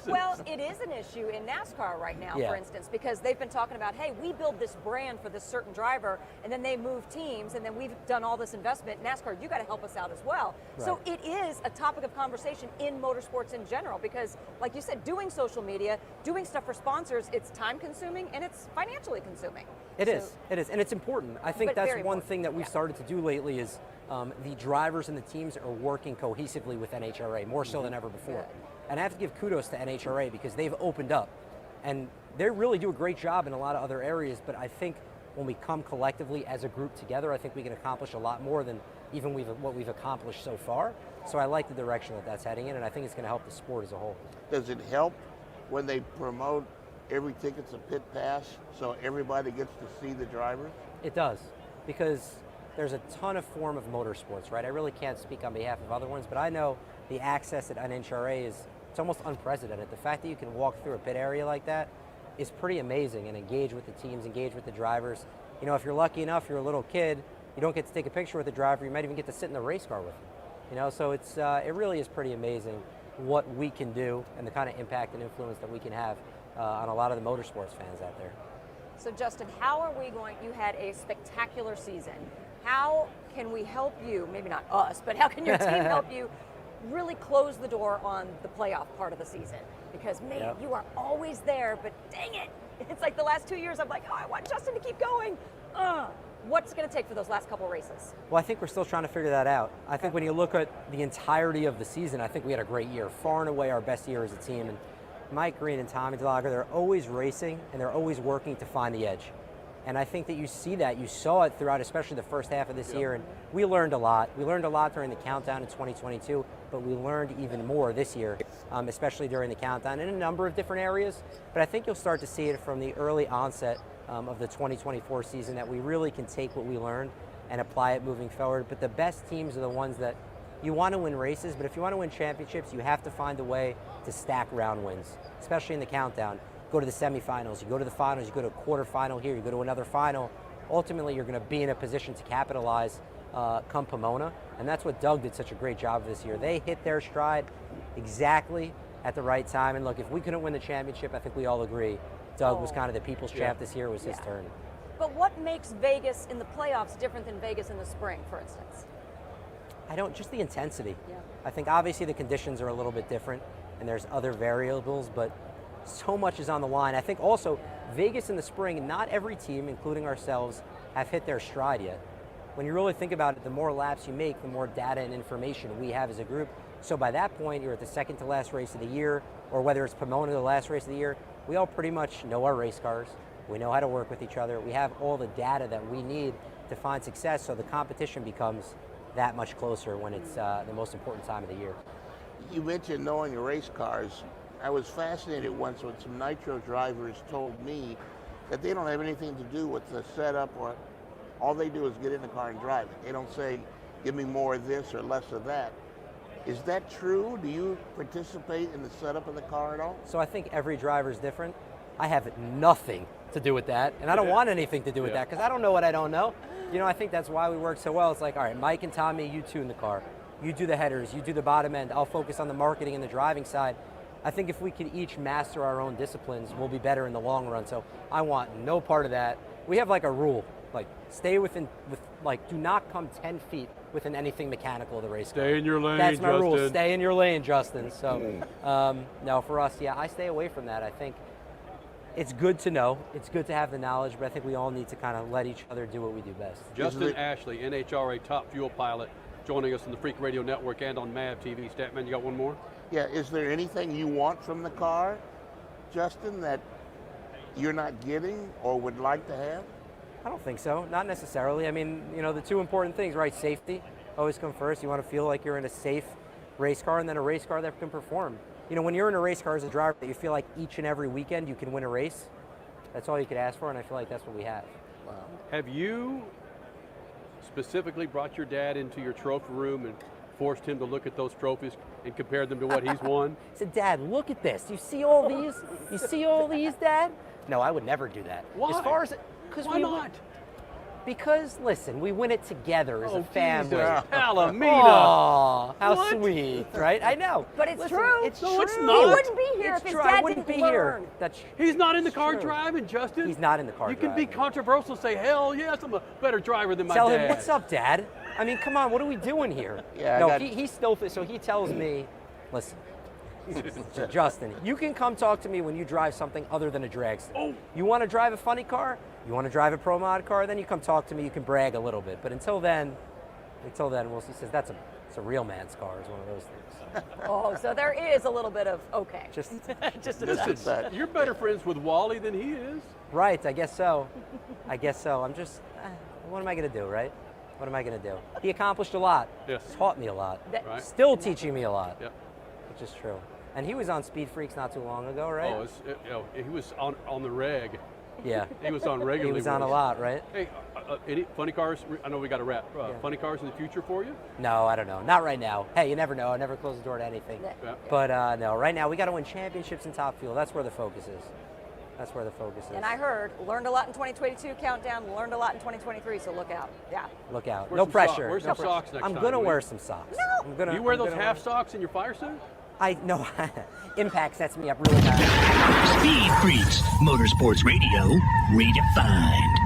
Well, it is an issue in NASCAR right now, for instance, because they've been talking about, hey, we build this brand for this certain driver, and then they move teams, and then we've done all this investment. NASCAR, you got to help us out as well. Right. So it is a topic of conversation in motorsports in general, because, like you said, doing social media, doing stuff for sponsors, it's time-consuming and it's financially consuming. It is, and it's important. I think that's one thing that we've started to do lately is the drivers and the teams are working cohesively with NHRA, more so than ever before. And I have to give kudos to NHRA because they've opened up. And they really do a great job in a lot of other areas, but I think when we come collectively as a group together, I think we can accomplish a lot more than even what we've accomplished so far. So I like the direction that that's heading in, and I think it's going to help the sport as a whole. Does it help when they promote every ticket's a pit pass so everybody gets to see the drivers? It does, because there's a ton of form of motorsports, right? I really can't speak on behalf of other ones, but I know the access at NHRA is it's almost unprecedented. The fact that you can walk through a pit area like that is pretty amazing and engage with the teams, engage with the drivers. You know, if you're lucky enough, you're a little kid, you don't get to take a picture with the driver, you might even get to sit in the race car with him. You know, so it's it really is pretty amazing what we can do and the kind of impact and influence that we can have on a lot of the motorsports fans out there. So Justin, how are we going, you had a spectacular season. How can we help you, maybe not us, but how can your team help you really close the door on the playoff part of the season? Because, man, you are always there, but dang it. It's like the last 2 years, I'm like, oh, I want Justin to keep going. What's it going to take for those last couple races? Well, I think we're still trying to figure that out. I think when you look at the entirety of the season, I think we had a great year, far and away our best year as a team. And Mike Green and Tommy DeLager, they're always racing and they're always working to find the edge. And I think that you see that. You saw it throughout, especially the first half of this year. And we learned a lot. We learned a lot during the countdown in 2022, but we learned even more this year, especially during the countdown in a number of different areas. But I think you'll start to see it from the early onset of the 2024 season that we really can take what we learned and apply it moving forward. But the best teams are the ones that you want to win races, but if you want to win championships, you have to find a way to stack round wins, especially in the countdown. Go to the semifinals, you go to the finals, you go to a quarterfinal here, you go to another final. Ultimately, you're going to be in a position to capitalize come Pomona, and that's what Doug did such a great job this year. They hit their stride exactly at the right time, and look, if we couldn't win the championship, I think we all agree Doug was kind of the people's champ this year. It was his turn. But what makes Vegas in the playoffs different than Vegas in the spring, for instance? Just the intensity. I think obviously the conditions are a little bit different, and there's other variables, but so much is on the line. I think also Vegas in the spring, not every team, including ourselves, have hit their stride yet. When you really think about it, the more laps you make, the more data and information we have as a group. So by that point, you're at the second to last race of the year, or whether it's Pomona, the last race of the year, we all pretty much know our race cars. We know how to work with each other. We have all the data that we need to find success, so the competition becomes that much closer when it's the most important time of the year. You mentioned knowing your race cars. I was fascinated once when some Nitro drivers told me that they don't have anything to do with the setup, or all they do is get in the car and drive it. They don't say, give me more of this or less of that. Is that true? Do you participate in the setup of the car at all? So I think every driver is different. I have nothing to do with that, and I don't want anything to do with that because I don't know what I don't know. You know, I think that's why we work so well. It's like, all right, Mike and Tommy, you tune the car. You do the headers, you do the bottom end. I'll focus on the marketing and the driving side. I think if we could each master our own disciplines, we'll be better in the long run. So I want no part of that. We have like a rule, like stay do not come 10 feet within anything mechanical of the race car. Stay in your lane, That's my Justin. rule, stay in your lane, Justin. So no, for us, I stay away from that. I think it's good to know, it's good to have the knowledge, but I think we all need to kind of let each other do what we do best. Justin Ashley, NHRA top fuel pilot, joining us on the Freak Radio Network and on MAV TV. Statman, you got one more? Yeah, is there anything you want from the car, Justin, that you're not getting or would like to have? I don't think so. Not necessarily. I mean, the two important things, right? Safety always come first. You want to feel like you're in a safe race car, and then a race car that can perform. When you're in a race car as a driver, that you feel like each and every weekend you can win a race. That's all you could ask for, and I feel like that's what we have. Wow. Have you specifically brought your dad into your trophy room and forced him to look at those trophies and compare them to what he's won? I said, Dad, look at this. You see all these? You see all these, Dad? No, I would never do that. Why? As far as Why not? Because, listen, we win it together as a family. Palomino. Oh, how What? sweet, right? I know. But it's Listen, true. It's No, true. it's not. He wouldn't be here It's if his true. I dad wouldn't didn't be here. learn. He's not in the It's car true. driving, Justin. He's not in the car You driving. can be controversial, say, hell yes, I'm a better driver than my Tell dad. him, what's up, Dad? I mean, come on, what are we doing here? Yeah, no, he still, so he tells me, listen, Justin, you can come talk to me when you drive something other than a dragster. Oh. You want to drive a funny car? You want to drive a pro mod car? Then you come talk to me, you can brag a little bit. But until then, we'll see. He says, it's a real man's car, is one of those things. Oh, so there is a little bit of okay. Just just a Listen, touch. you're better friends with Wally than he is. Right, I guess so. I'm just, what am I going to do, right? What am I going to do? He accomplished a lot. Yes. Taught me a lot. Right. Still teaching me a lot. Yep. Which is true. And he was on Speedfreaks not too long ago, right? Oh, he was on the reg. Yeah. He was on regularly. He was on a lot, right? Hey, any funny cars? I know we got to wrap. Funny cars in the future for you? No, I don't know. Not right now. Hey, you never know. I never close the door to anything. Yeah. But no, right now we got to win championships in Top Fuel. That's where the focus is. That's where the focus is. And I heard, learned a lot in 2022 countdown, learned a lot in 2023, so look out. Yeah. Look out. Wear No some pressure. Wear some socks next I'm time. going to will wear you? some socks. No. You wear those half socks in your fire suit? No. Impact sets me up really bad. Speed Freaks, Motorsports Radio, redefined.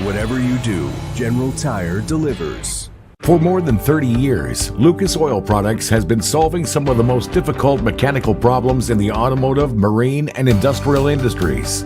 Whatever you do, General Tire delivers. For more than 30 years, Lucas Oil Products has been solving some of the most difficult mechanical problems in the automotive, marine, and industrial industries.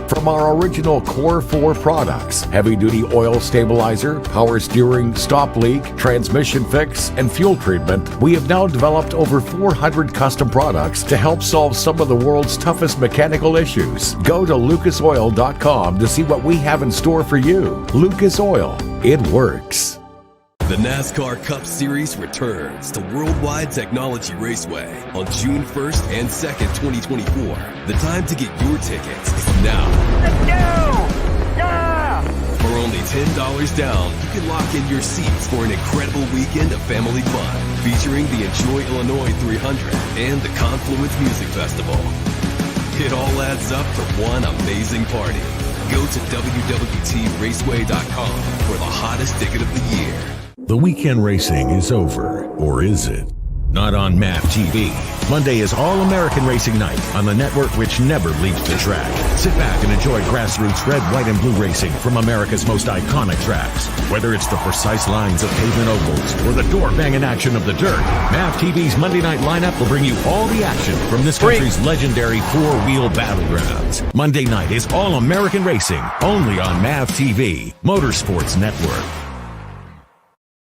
From our original Core 4 products, heavy-duty oil stabilizer, power steering, stop leak, transmission fix, and fuel treatment, we have now developed over 400 custom products to help solve some of the world's toughest mechanical issues. Go to lucasoil.com to see what we have in store for you. Lucas Oil, it works. The NASCAR Cup Series returns to Worldwide Technology Raceway on June 1st and 2nd, 2024. The time to get your tickets is now. Let's go! Yeah! For only $10 down, you can lock in your seats for an incredible weekend of family fun, featuring the Enjoy Illinois 300 and the Confluence Music Festival. It all adds up to one amazing party. Go to WWTRaceway.com for the hottest ticket of the year. The weekend racing is over, or is it? Not on MAP TV. Monday is All-American Racing Night on the network which never leaves the track. Sit back and enjoy grassroots red, white, and blue racing from America's most iconic tracks. Whether it's the precise lines of pavement ovals or the door-banging action of the dirt, MAP TV's Monday night lineup will bring you all the action from this country's legendary four-wheel battlegrounds. Monday night is All-American Racing, only on MAP TV, Motorsports Network.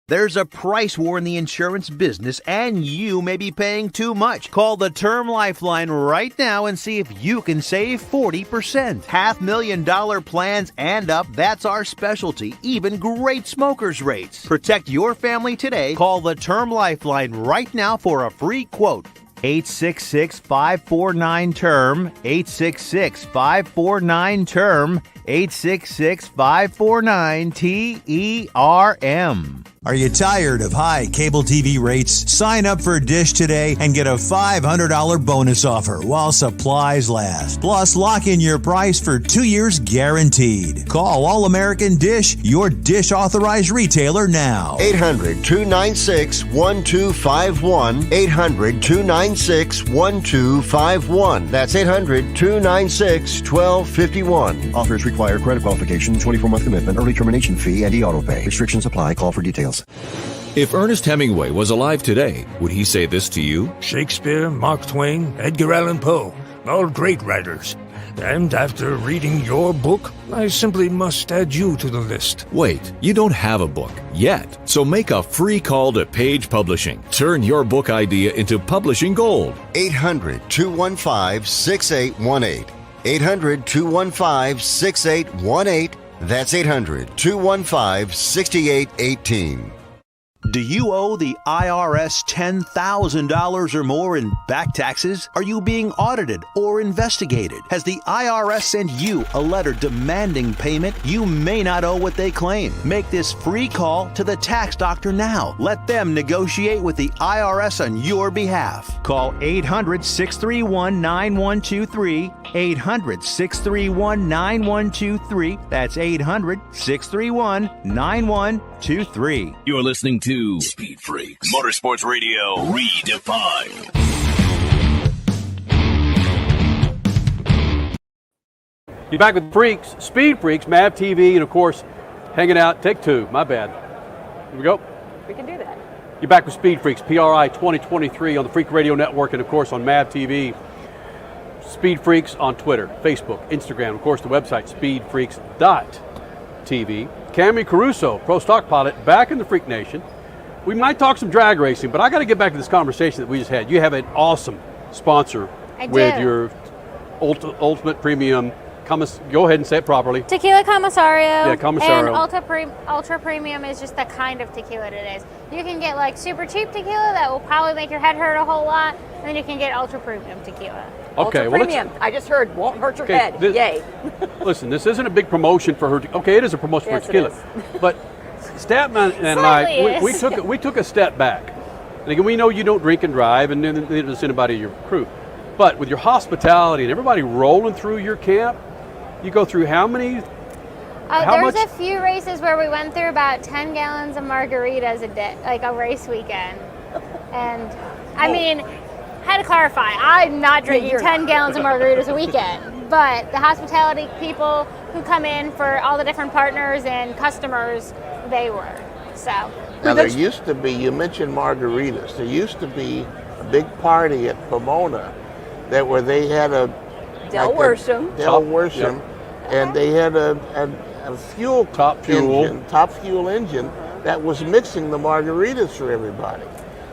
There's a price war in the insurance business, and you may be paying too much. Call the Term Lifeline right now and see if you can save 40%. $500,000 plans and up, that's our specialty. Even great smokers rates. Protect your family today. Call the Term Lifeline right now for a free quote. 866-549-TERM, 866-549-TERM, 866-549-TERM. Are you tired of high cable TV rates? Sign up for Dish today and get a $500 bonus offer while supplies last. Plus, lock in your price for 2 years guaranteed. Call All American Dish, your Dish authorized retailer now. 800-296-1251. 800-296-1251. That's 800-296-1251. Offers require credit qualification, 24-month commitment, early termination fee, and e-auto pay. Restrictions apply. Call for details. If Ernest Hemingway was alive today, would he say this to you? Shakespeare, Mark Twain, Edgar Allan Poe, all great writers. And after reading your book, I simply must add you to the list. Wait, you don't have a book yet. So make a free call to Page Publishing. Turn your book idea into publishing gold. 800-215-6818. 800-215-6818. That's 800-215-6818. Do you owe the IRS $10,000 or more in back taxes? Are you being audited or investigated? Has the IRS sent you a letter demanding payment? You may not owe what they claim. Make this free call to the tax doctor now. Let them negotiate with the IRS on your behalf. Call 800-631-9123. 800-631-9123. That's 800-631-9123. You're listening to Speed Freaks, Motorsports Radio Redefined. You're back with Freaks, Speed Freaks, MAV TV, and of course, hanging out. Take two. My bad. Here we go. We can do that. You're back with Speed Freaks, PRI 2023 on the Freak Radio Network, and of course on MAV TV. Speed Freaks on Twitter, Facebook, Instagram, of course the website speedfreaks.tv. Camrie Caruso, pro stock pilot, back in the Freak Nation. We might talk some drag racing, but I got to get back to this conversation that we just had. You have an awesome sponsor with your Ultimate Premium. Go ahead and say it properly. Tequila Commissario. Yeah, Commissario. And Ultra Premium is just the kind of tequila it is. You can get like super cheap tequila that will probably make your head hurt a whole lot, and then you can get Ultra Premium tequila. Okay, Ultra Premium, I just heard, won't hurt your head. Yay. Listen, this isn't a big promotion for her. Okay, it is a promotion for tequila. But Statman and I, we took a step back. And again, we know you don't drink and drive, and neither does anybody in your crew. But with your hospitality and everybody rolling through your camp, you go through how many? There's a few races where we went through about 10 gallons of margaritas a day, like a race weekend. And I mean, I had to clarify, I'm not drinking 10 gallons of margaritas a weekend, but the hospitality people who come in for all the different partners and customers, they were. So. Now there used to be, you mentioned margaritas, there used to be a big party at Pomona where they had a Del Worsham, and they had a top fuel engine that was mixing the margaritas for everybody.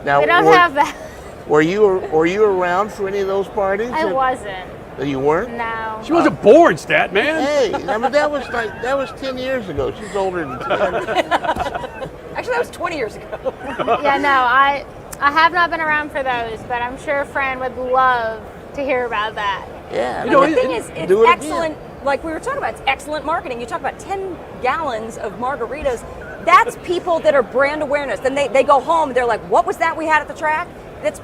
Now we don't have that. Were you around for any of those parties? I wasn't. You weren't? No. She wasn't born, Stat Man. Hey, I mean that was 10 years ago. She's older than 10. Actually, that was 20 years ago. Yeah, no, I have not been around for those, but I'm sure Fran would love to hear about that. Yeah. The thing is, it's excellent. Like we were talking about, it's excellent marketing. You talk about 10 gallons of margaritas. That's people that are brand awareness. Then they go home, they're like, what was that we had at the track? That's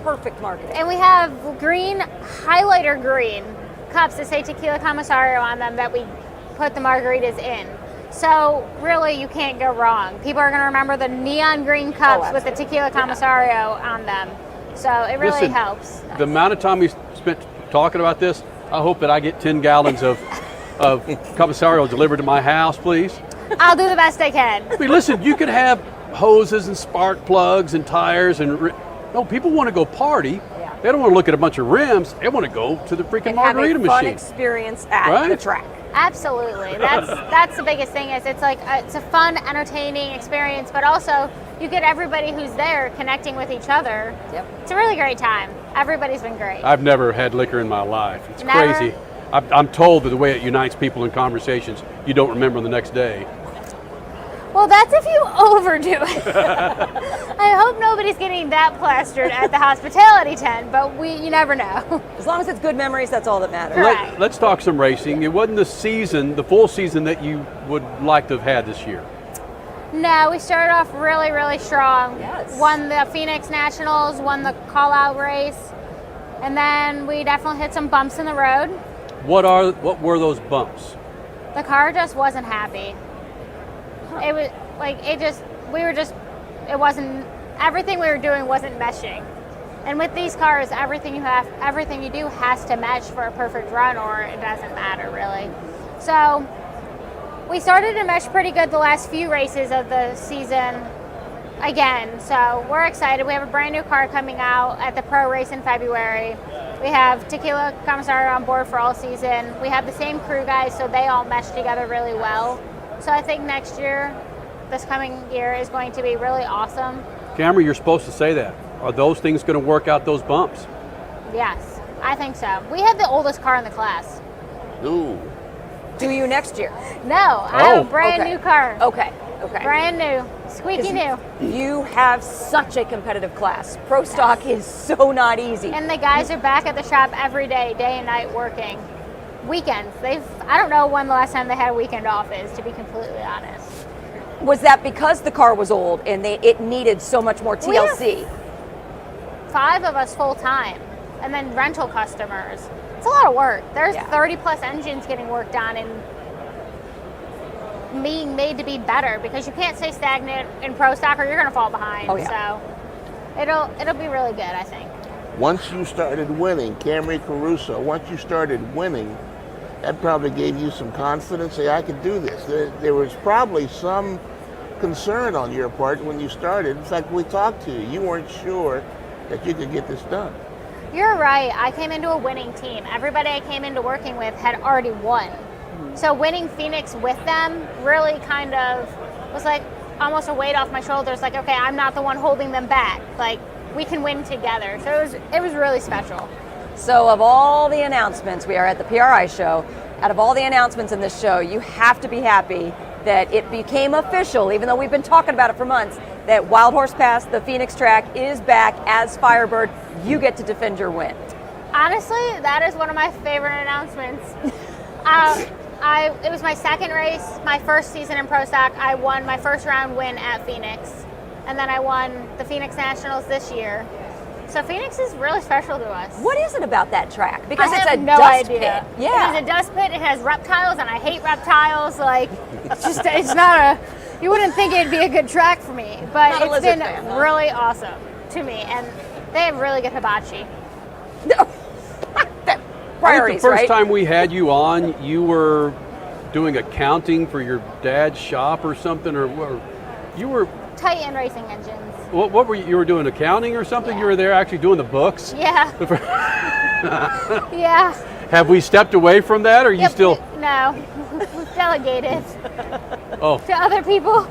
perfect marketing. And we have green, highlighter green cups that say Tequila Commissario on them that we put the margaritas in. So really, you can't go wrong. People are going to remember the neon green cups with the Tequila Commissario on them. So it really helps. The amount of time we spent talking about this, I hope that I get 10 gallons of Commissario delivered to my house, please. I'll do the best I can. I mean, listen, you could have hoses and spark plugs and tires and no, people want to go party. Yeah. They don't want to look at a bunch of rims. They want to go to the freaking margarita machine. Have a fun experience at the track. Absolutely. That's the biggest thing. Is it's like it's a fun, entertaining experience, but also you get everybody who's there connecting with each other. Yep. It's a really great time. Everybody's been great. I've never had liquor in my life. It's crazy. I'm told that the way it unites people in conversations, you don't remember the next day. Well, that's if you overdo it. I hope nobody's getting that plastered at the hospitality tent, but you never know. As long as it's good memories, that's all that matters. Let's talk some racing. It wasn't the full season that you would like to have had this year. No, we started off really, really strong. Yes. Won the Phoenix Nationals, won the call-out race, and then we definitely hit some bumps in the road. What were those bumps? The car just wasn't happy. It was like it wasn't, everything we were doing wasn't meshing. And with these cars, everything you do has to mesh for a perfect run, or it doesn't matter really. So we started to mesh pretty good the last few races of the season again. So we're excited. We have a brand new car coming out at the pro race in February. We have Tequila Commissar on board for all season. We have the same crew guys, so they all mesh together really well. So I think next year, this coming year, is going to be really awesome. Camrie, you're supposed to say that. Are those things going to work out those bumps? Yes, I think so. We have the oldest car in the class. Ooh. Do you next year? No, I have a brand new car. Okay. Brand new, squeaky new. You have such a competitive class. Pro stock is so not easy. And the guys are back at the shop every day and night working. Weekends. I don't know when the last time they had a weekend off is, to be completely honest. Was that because the car was old and it needed so much more TLC? 5 of us full time, and then rental customers. It's a lot of work. There's 30 plus engines getting worked on and being made to be better, because you can't stay stagnant in pro stock or you're going to fall behind. So it'll be really good, I think. Once you started winning, Camrie Caruso, once you started winning, that probably gave you some confidence. Say, I could do this. There was probably some concern on your part when you started. In fact, we talked to you. You weren't sure that you could get this done. You're right. I came into a winning team. Everybody I came into working with had already won. So winning Phoenix with them really kind of was like almost a weight off my shoulders. Like, okay, I'm not the one holding them back. Like, we can win together. So it was really special. So of all the announcements, we are at the PRI show. Out of all the announcements in this show, you have to be happy that it became official, even though we've been talking about it for months, that Wild Horse Pass, the Phoenix track, is back as Firebird. You get to defend your win. Honestly, that is one of my favorite announcements. It was my second race, my first season in Pro Stock. I won my first round win at Phoenix, and then I won the Phoenix Nationals this year. So Phoenix is really special to us. What is it about that track? Because I it's have a no dust idea. pit. Yeah. It is a dust pit. It has reptiles, and I hate reptiles. Like, it's not a. You wouldn't think it'd be a good track for me, but it's been really awesome to me, and they have really good hibachi. Priorities, I think the first time we had you on, you were doing accounting for your dad's shop or something, or you were Titan Racing Engines. What were you were doing, accounting or something? Yeah. You were there actually doing the books? Yeah. Yeah. Have we stepped away from that, or you still? No, we've delegated to other people.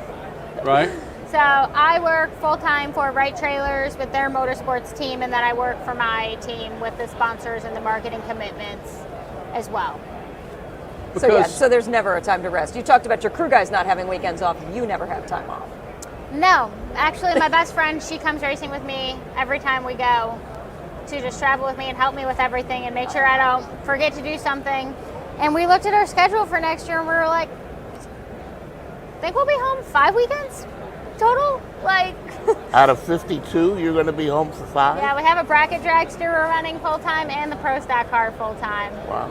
Right. So I work full-time for Wright Trailers with their motorsports team, and then I work for my team with the sponsors and the marketing commitments as well. So there's never a time to rest. You talked about your crew guys not having weekends off. You never have time off. No, actually my best friend, she comes racing with me every time we go to just travel with me and help me with everything and make sure I don't forget to do something. And we looked at our schedule for next year and we were like, I think we'll be home 5 weekends total. Like, out of 52, you're going to be home for 5? Yeah, we have a bracket dragster we're running full time and the Pro Stock car full time. Wow.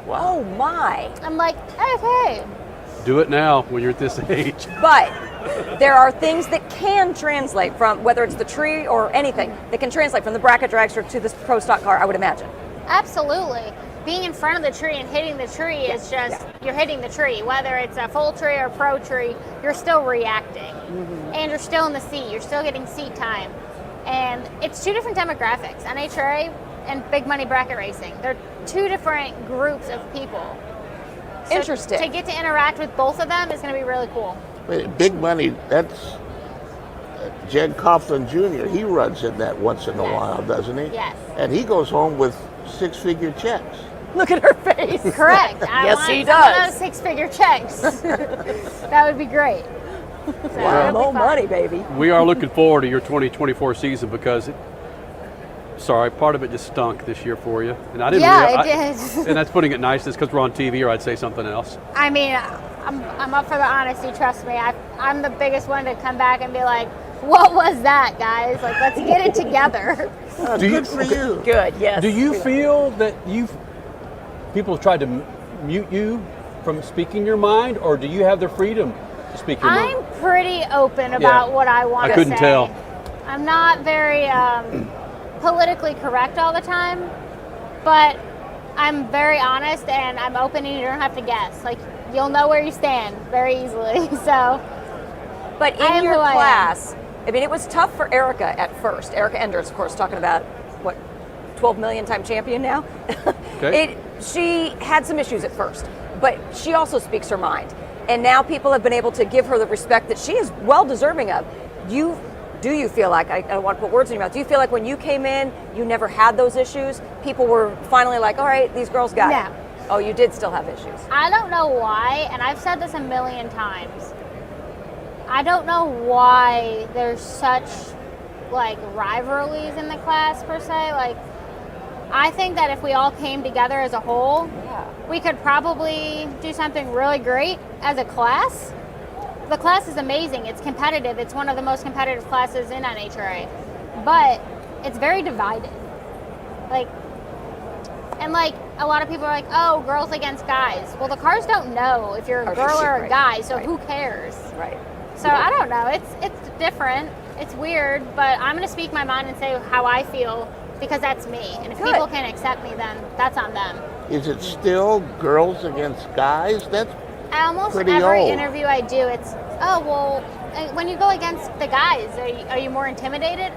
Oh my. I'm like, okay. Do it now when you're at this age. But there are things that can translate from, whether it's the tree or anything, that can translate from the bracket dragster to this Pro Stock car, I would imagine. Absolutely. Being in front of the tree and hitting the tree is just, you're hitting the tree. Whether it's a full tree or pro tree, you're still reacting. Mm-hmm. And you're still in the seat. You're still getting seat time. And it's 2 different demographics, NHRA and big money bracket racing. They're 2 different groups of people. So interesting. To get to interact with both of them is going to be really cool. Wait, big money, that's Jed Coughlin Jr. He runs in that once in a while, doesn't he? Yes. And he goes home with 6-figure checks. Look at her face. Correct. Yes, he does. 6-figure checks. That would be great. So wow. More money, baby. We are looking forward to your 2024 season because part of it just stunk this year for you. And I didn't it did. And that's putting it nice. It's because we're on TV, or I'd say something else. I mean, I'm up for the honesty. Trust me. I'm the biggest one to come back and be like, "What was that, guys? Like, let's get it together." Good for you. Good, yes. Do you feel that people have tried to mute you from speaking your mind, or do you have the freedom to speak your mind? I'm pretty open about what I want to say. I couldn't tell. I'm not very politically correct all the time, but I'm very honest and I'm open, and you don't have to guess. Like, you'll know where you stand very easily. So, but in your class, I mean, it was tough for Erica at first. Erica Enders, of course, talking about, what, 12 million time champion now? Okay. She had some issues at first, but she also speaks her mind. And now people have been able to give her the respect that she is well deserving of. Do you feel like, I don't want to put words in your mouth, do you feel like when you came in, you never had those issues? People were finally like, all right, these girls got it. Oh, you did still have issues. I don't know why, and I've said this a million times. I don't know why there's such like rivalries in the class per se. Like, I think that if we all came together as a whole, we could probably do something really great as a class. The class is amazing. It's competitive. It's one of the most competitive classes in NHRA, but it's very divided. Like, and like a lot of people are like, "Oh, girls against guys." Well, the cars don't know if you're a girl or a guy, so who cares? Right. So I don't know. It's different. It's weird, but I'm going to speak my mind and say how I feel because that's me. And if people can't accept me, then that's on them. Is it still girls against guys? That's almost pretty every old. interview I do, it's, "Oh, well, when you go against the guys, are you more intimidated?"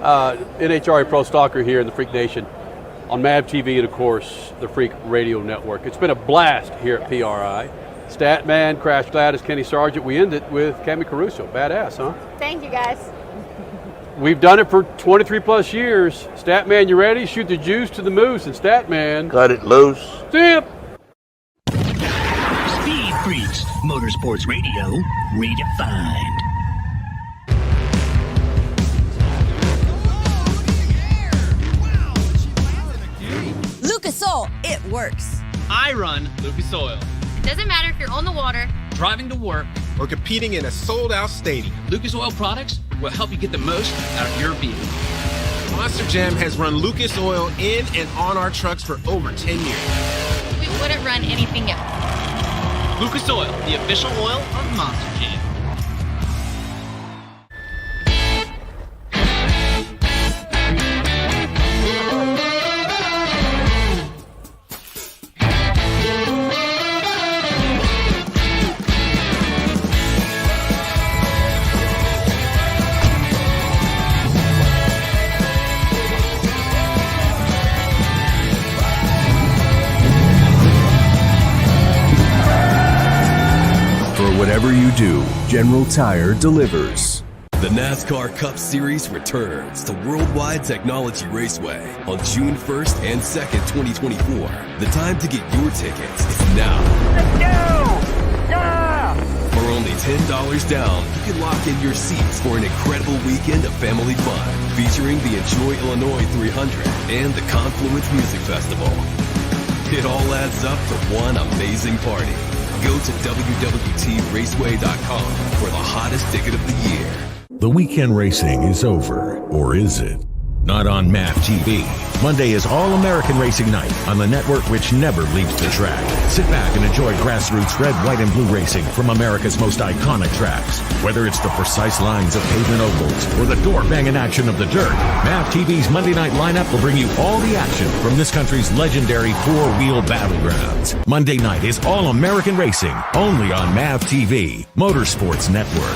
NHRA Pro Stalker here in the Freak Nation on MAV TV and, of course, the Freak Radio Network. It's been a blast here at PRI. Statman, Crash Gladys, Kenny Sargent. We end it with Camrie Caruso. Badass, huh? Thank you, guys. We've done it for 23 plus years. Statman, you ready? Shoot the juice to the moose, and Statman, cut it loose. Zip. Speed Freaks, Motorsports Radio, redefined. Lucas Oil, it works. I run Lucas Oil. It doesn't matter if you're on the water, Driving to work, or competing in a sold-out stadium. Lucas Oil products will help you get the most out of your vehicle. Monster Jam has run Lucas Oil in and on our trucks for over 10 years. we wouldn't run anything else. Lucas Oil, the official oil of Monster Jam. Whatever you do, General Tire delivers. The NASCAR Cup Series returns to Worldwide Technology Raceway on June 1st and 2nd, 2024. The time to get your tickets is now. Let's go! Yeah! For only $10 down, you can lock in your seats for an incredible weekend of family fun featuring the Enjoy Illinois 300 and the Confluence Music Festival. It all adds up to one amazing party. Go to www.raceway.com for the hottest ticket of the year. The weekend racing is over, or is it? Not on MAV TV. Monday is All-American Racing Night on the network which never leaves the track. Sit back and enjoy grassroots red, white, and blue racing from America's most iconic tracks. Whether it's the precise lines of pavement ovals or the door-banging action of the dirt, MAV TV's Monday night lineup will bring you all the action from this country's legendary four-wheel battlegrounds. Monday night is All-American Racing, only on MAV TV, Motorsports Network.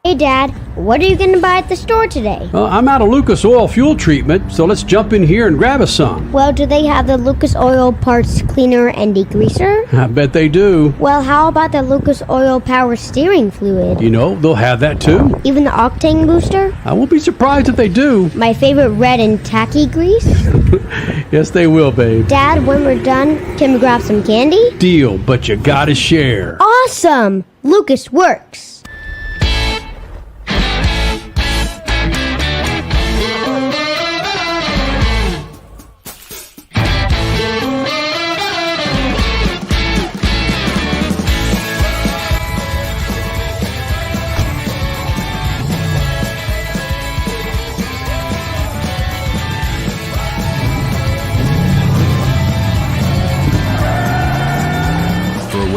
Hey, Dad, what are you going to buy at the store today? I'm out of Lucas Oil fuel treatment, so let's jump in here and grab us some. Well, do they have the Lucas Oil parts cleaner and degreaser? I bet they do. Well, how about the Lucas Oil power steering fluid? You know, they'll have that too. Even the octane booster? I won't be surprised if they do. My favorite red and tacky grease? Yes, they will, babe. Dad, when we're done, can we grab some candy? Deal, but you gotta share. Awesome! Lucas works.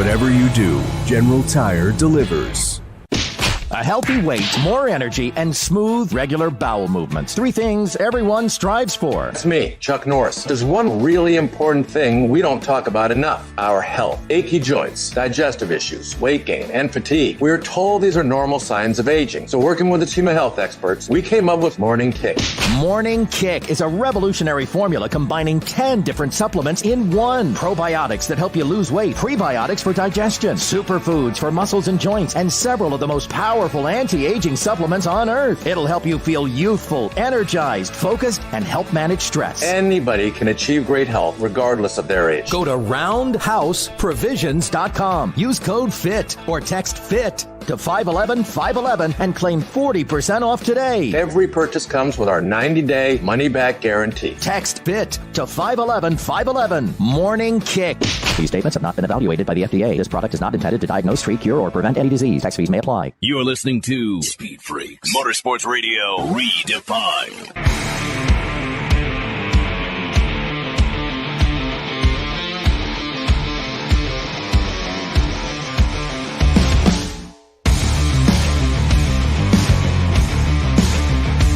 whatever you do, General Tire delivers. A healthy weight, more energy, and smooth, regular bowel movements. 3 things everyone strives for. It's me, Chuck Norris. There's one really important thing we don't talk about enough: our health. Achy joints, digestive issues, weight gain, and fatigue. We're told these are normal signs of aging. So working with a team of health experts, we came up with Morning Kick. Morning Kick is a revolutionary formula combining 10 different supplements in one. Probiotics that help you lose weight, prebiotics for digestion, superfoods for muscles and joints, and several of the most powerful anti-aging supplements on earth. It'll help you feel youthful, energized, focused, and help manage stress. Anybody can achieve great health regardless of their age. Go to roundhouseprovisions.com. Use code FIT or text FIT to 511-511 and claim 40% off today. Every purchase comes with our 90-day money-back guarantee. Text FIT to 511-511. Morning Kick. These statements have not been evaluated by the FDA. This product is not intended to diagnose, treat, cure, or prevent any disease. Tax fees may apply. You're listening to Speed Freaks, Motorsports Radio Redefined.